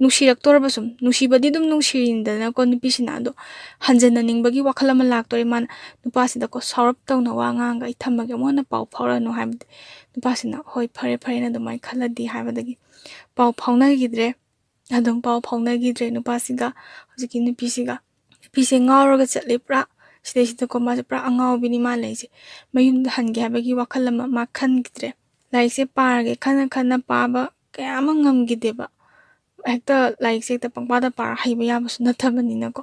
ꯅꯨꯡꯁꯤꯔꯛꯇꯣꯔꯕ ꯁꯨꯝ ꯅꯨꯡꯁꯤꯕꯗꯤ ꯑꯗꯨꯝ ꯅꯨꯡꯁꯤꯔꯤꯗꯅꯀꯣ ꯅꯨꯄꯤꯁꯤꯅ ꯑꯗꯣ ꯍꯟꯖꯟꯅꯅꯤꯡꯕꯒꯤ ꯋꯥꯈꯜ ꯑꯃ ꯂꯥꯛꯇꯣꯔꯦ ꯃꯥꯅ ꯅꯨꯄꯥꯁꯤꯗꯀꯣ ꯁꯥꯎꯔꯞ ꯇꯧꯅ ꯋꯥ ꯉꯥꯡꯒ ꯑꯩ ꯊꯝꯃꯒꯦ ꯑꯃꯨꯛ ꯍꯟꯅ ꯄꯥꯎ ꯐꯥꯎꯔꯛꯑꯅꯨ ꯍꯥꯏꯕꯗꯤ ꯅꯨꯄꯥꯁꯤꯅ ꯍꯣꯏ ꯐꯔꯦꯅ ꯑꯗꯨꯃꯥꯏꯅ ꯈꯜꯂꯗꯤ ꯍꯥꯏꯕꯗꯒꯤ ꯄꯥꯎ ꯐꯥꯎꯅꯈꯤꯗ꯭ꯔꯦ ꯑꯗꯨꯝ ꯄꯥꯎ ꯐꯥꯎꯅꯈꯤꯗ꯭ꯔꯦ ꯅꯨꯄꯥꯁꯤꯒ ꯍꯧꯖꯤꯛꯀꯤ ꯅꯨꯄꯤꯁꯦ ꯉꯥꯎꯔꯒ ꯆꯠꯂꯦ ꯄꯨꯔꯥ ꯁꯤꯗꯩꯁꯤꯗꯀꯣ ꯃꯥꯁꯦ ꯄꯨꯔꯥ ꯑꯉꯥꯎꯕꯤꯅꯤ ꯃꯥ ꯂꯩꯁꯦ ꯃꯌꯨꯝꯗ ꯍꯟꯒꯦ ꯍꯥꯏꯕꯒꯤ ꯋꯥꯈꯜ ꯑꯃ ꯃꯥ ꯈꯟꯈꯤꯗ꯭ꯔꯦ ꯂꯥꯏꯔꯤꯛꯁꯦ ꯄꯥꯔꯒꯦ ꯈꯟꯅ ꯄꯥꯕ ꯀꯌా ꯑꯃ ꯉꯝꯈꯤꯗꯦꯕ ꯍꯦꯛꯇ ꯂꯥꯏꯔꯤꯛꯁꯦ ꯍꯦꯛꯇ ꯄꯪꯄꯥꯗ ꯄꯥꯔ ꯍꯩꯕ ꯌꯥꯕꯁꯨ ꯅꯠꯇꯕꯅꯤꯅꯀꯣ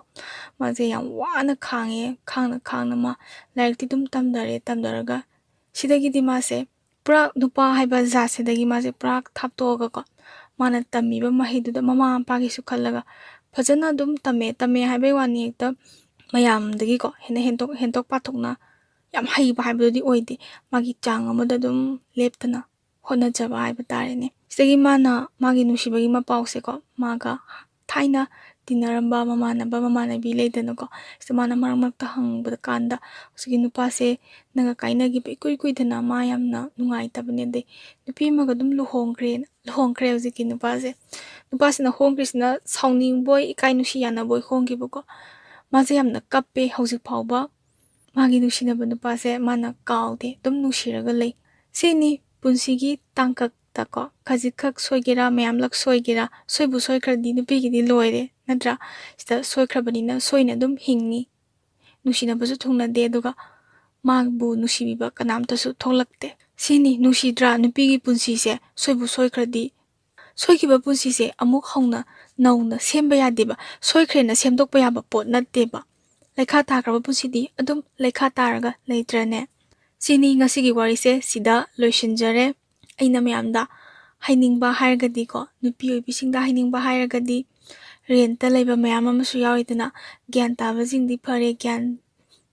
ꯃꯥꯁꯦ ꯌꯥꯝ ꯋꯥꯅ ꯈꯥꯡꯉꯦ ꯈꯥꯡꯅ ꯃꯥ ꯂꯥꯏꯔꯤꯛꯇꯤ ꯑꯗꯨꯝ ꯇꯝꯊꯔꯒ ꯁꯤꯗꯒꯤꯗꯤ ꯃꯥꯁꯦ ꯄꯨꯔꯥ ꯅꯨꯄꯥ ꯍꯥꯏꯕ ꯖꯥꯠꯁꯤꯗꯒꯤ ꯃꯥꯁꯦ ꯄꯨꯔꯥ ꯊꯥꯞꯇꯣꯛꯑꯒꯀꯣ ꯃꯥꯅ ꯇꯝꯃꯤꯕ ꯃꯍꯩꯗꯨꯗ ꯃꯃꯥ ꯃꯄꯥꯒꯤꯁꯨ ꯈꯜꯂꯒ ꯐꯖꯅ ꯑꯗꯨꯝ ꯇꯝꯃꯦ ꯍꯥꯏꯕꯩ ꯋꯥꯅꯤ ꯍꯦꯛꯇ ꯃꯌꯥꯝꯗꯒꯤꯀꯣ ꯍꯦꯟꯅ ꯍꯦꯟꯇꯣꯛ ꯄꯥꯊꯣꯛꯅ ꯌꯥꯝ ꯍꯩꯕ ꯍꯥꯏꯕꯗꯨꯗꯤ ꯑꯣꯏꯗꯦ ꯃꯥꯒꯤ ꯆꯥꯡ ꯑꯃꯗ ꯑꯗꯨꯝ ꯂꯦꯞꯇꯅ ꯍꯣꯠꯅꯖꯕ ꯍꯥꯏꯕ ꯇꯥꯔꯦꯅꯦ ꯁꯤꯗꯒꯤ ꯃꯥꯅ ꯃꯥꯒꯤ ꯅꯨꯡꯁꯤꯕꯒꯤ ꯃꯄꯥꯎꯁꯦꯀꯣ ꯃꯥꯒ ꯊꯥꯏꯅ ꯇꯤꯟꯅꯔꯝꯕ ꯃꯃꯥꯟꯅꯕꯤ ꯂꯩꯗꯅꯀꯣ ꯁꯤꯗ ꯃꯥꯅ ꯃꯔꯛꯇ ꯍꯪꯕꯗ ꯀꯥꯟꯗ ꯍꯧꯖꯤꯛꯀꯤ ꯅꯨꯄꯥꯁꯦ ꯅꯪꯒ ꯀꯥꯏꯅꯈꯤꯕ ꯏꯀꯨꯏ ꯀꯨꯏꯗꯅ ꯃꯥ ꯌꯥꯝꯅ ꯅꯨꯡꯉꯥꯏꯇꯕꯅꯦ ꯑꯗꯩ ꯅꯨꯄꯤ ꯑꯃꯒ ꯑꯗꯨꯝ ꯂꯨꯍꯣꯡꯈ꯭ꯔꯦ ꯍꯧꯖꯤꯛꯀꯤ ꯅꯨꯄꯥꯁꯤꯅ ꯍꯣꯡꯈ꯭ꯔꯤꯁꯤꯅ ꯁꯥꯎꯅꯤꯡꯕꯣꯏ ꯏꯀꯥꯏ ꯅꯨꯡꯁꯤ ꯌꯥꯅꯕꯣꯏ ꯍꯣꯡꯈꯤꯕꯀꯣ ꯃꯥꯁꯦ ꯌꯥꯝꯅ ꯀꯞꯄꯦ ꯍꯧꯖꯤꯛ ꯐꯥꯎꯕ ꯃꯥꯒꯤ ꯅꯨꯡꯁꯤꯅꯕ ꯅꯨꯄꯥꯁꯦ ꯃꯥꯅ ꯀꯥꯎꯗꯦ ꯑꯗꯨꯝ ꯅꯨꯡꯁꯤꯔꯒ ꯂꯩ ꯁꯤꯅꯤ ꯄꯨꯟꯁꯤꯒꯤ ꯇꯥꯡꯀꯛꯇꯀꯣ ꯈꯖꯤꯛꯈꯛ ꯁꯣꯏꯒꯦꯔꯥ ꯃꯌꯥꯝꯂꯛ ꯁꯣꯏꯒꯦꯔꯥ ꯁꯣꯏꯕꯨ ꯁꯣꯏꯈ꯭ꯔꯗꯤ ꯅꯨꯄꯤꯒꯤꯗꯤ ꯂꯣꯏꯔꯦ ꯅꯠꯇ꯭ꯔꯥ ꯁꯤꯗ ꯁꯣꯏꯈ꯭ꯔꯕꯅꯤꯅ ꯁꯣꯏꯅ ꯑꯗꯨꯝ ꯍꯤꯡꯅꯤ ꯅꯨꯡꯁꯤꯅꯕꯁꯨ ꯊꯨꯡꯅꯗꯦ ꯑꯗꯨꯒ ꯃꯥꯕꯨ ꯅꯨꯡꯁꯤꯕꯤꯕ ꯀꯅꯥꯝꯇꯁꯨ ꯊꯣꯛꯂꯛꯇꯦ꯫ ꯁꯤꯅꯤ ꯅꯨꯡꯁꯤꯗ꯭ꯔꯥ ꯅꯨꯄꯤꯒꯤ ꯄꯨꯟꯁꯤꯁꯦ ꯁꯣꯏꯕꯨ ꯁꯣꯏꯈ꯭ꯔꯗꯤ ꯁꯣꯏꯈꯤꯕ ꯄꯨꯟꯁꯤꯁꯦ ꯑꯃꯨꯛ ꯍꯧꯅ ꯅꯧꯅ ꯁꯦꯝꯕ ꯌꯥꯗꯦꯕ, ꯁꯣꯏꯈ꯭ꯔꯦꯅ ꯁꯦꯝꯗꯣꯛꯄ ꯌꯥꯕ ꯄꯣꯠ ꯅꯠꯇꯦꯕ꯫ ꯂꯩꯈꯥ ꯇꯥꯈ꯭ꯔꯕ ꯄꯨꯟꯁꯤꯗꯤ ꯑꯗꯨꯝ ꯂꯩꯈꯥ ꯇꯥꯔꯒ ꯂꯩꯇ꯭ꯔꯅꯦ꯫ ꯁꯤꯅꯤ ꯉꯁꯤꯒꯤ ꯋꯥꯔꯤꯁꯦ ꯁꯤꯗ ꯂꯣꯏꯁꯤꯟꯖꯔꯦ꯫ ꯑꯩꯅ ꯃꯌꯥꯝꯗ ꯍꯥꯏꯅꯤꯡꯕ ꯍꯥꯏꯔꯒꯗꯤꯀꯣ, ꯅꯨꯄꯤ ꯑꯣꯏꯕꯤꯁꯤꯡꯗ ꯍꯥꯏꯅꯤꯡꯕ ꯍꯥꯏꯔꯒꯗꯤ, ꯔꯦꯟꯇ ꯂꯩꯕ ꯃꯌꯥꯝ ꯑꯃꯁꯨ ꯌꯥꯎꯔꯤꯗꯅ, ꯒ꯭ꯌꯥꯟ ꯇꯥꯕꯁꯤꯡꯗꯤ ꯐꯔꯦ, ꯒ꯭ꯌꯥꯟ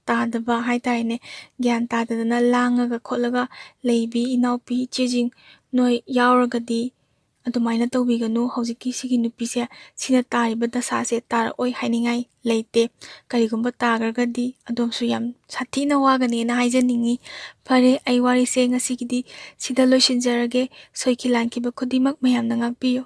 ꯇꯥꯗꯕ ꯍꯥꯏꯇꯥꯔꯦꯅꯦ, ꯒ꯭ꯌꯥꯟ ꯇꯥꯗꯗꯅ ꯂꯥꯡꯉꯒ ꯈꯣꯠꯂꯒ ꯂꯩꯕꯤ ꯏꯅꯥꯎꯄꯤ ꯏꯆꯦꯁꯤꯡ ꯅꯣꯏ ꯌꯥꯎꯔꯒꯗꯤ ꯑꯗꯨꯃꯥꯏꯅ ꯇꯧꯕꯤꯒꯅꯨ꯫ ꯍꯧꯖꯤꯛꯀꯤ ꯁꯤꯒꯤ ꯅꯨꯄꯤꯁꯦ ꯁꯤꯅ ꯇꯥꯔꯤꯕ ꯗꯁꯥꯁꯦ ꯇꯥꯔꯛꯑꯣꯏ ꯍꯥꯏꯅꯤꯡꯉꯥꯏ ꯂꯩꯇꯦ꯫ ꯀꯔꯤꯒꯨꯝꯕ ꯇꯥꯈ꯭ꯔꯒꯗꯤ ꯑꯗꯣꯝꯁꯨ ꯌꯥꯝ ꯁꯥꯊꯤꯅ ꯋꯥꯒꯅꯦꯅ ꯍꯥꯏꯖꯅꯤꯡꯉꯤ꯫ ꯐꯔꯦ, ꯑꯩ ꯋꯥꯔꯤꯁꯦ ꯉꯁꯤꯒꯤꯗꯤ ꯁꯤꯗ ꯂꯣꯏꯁꯤꯟꯖꯔꯒꯦ꯫ ꯁꯣꯏꯈꯤ ꯂꯥꯟꯈꯤꯕ ꯈꯨꯗꯤꯡꯃꯛ ꯃꯌꯥꯝꯅ ꯉꯥꯛꯄꯤꯌꯨ꯫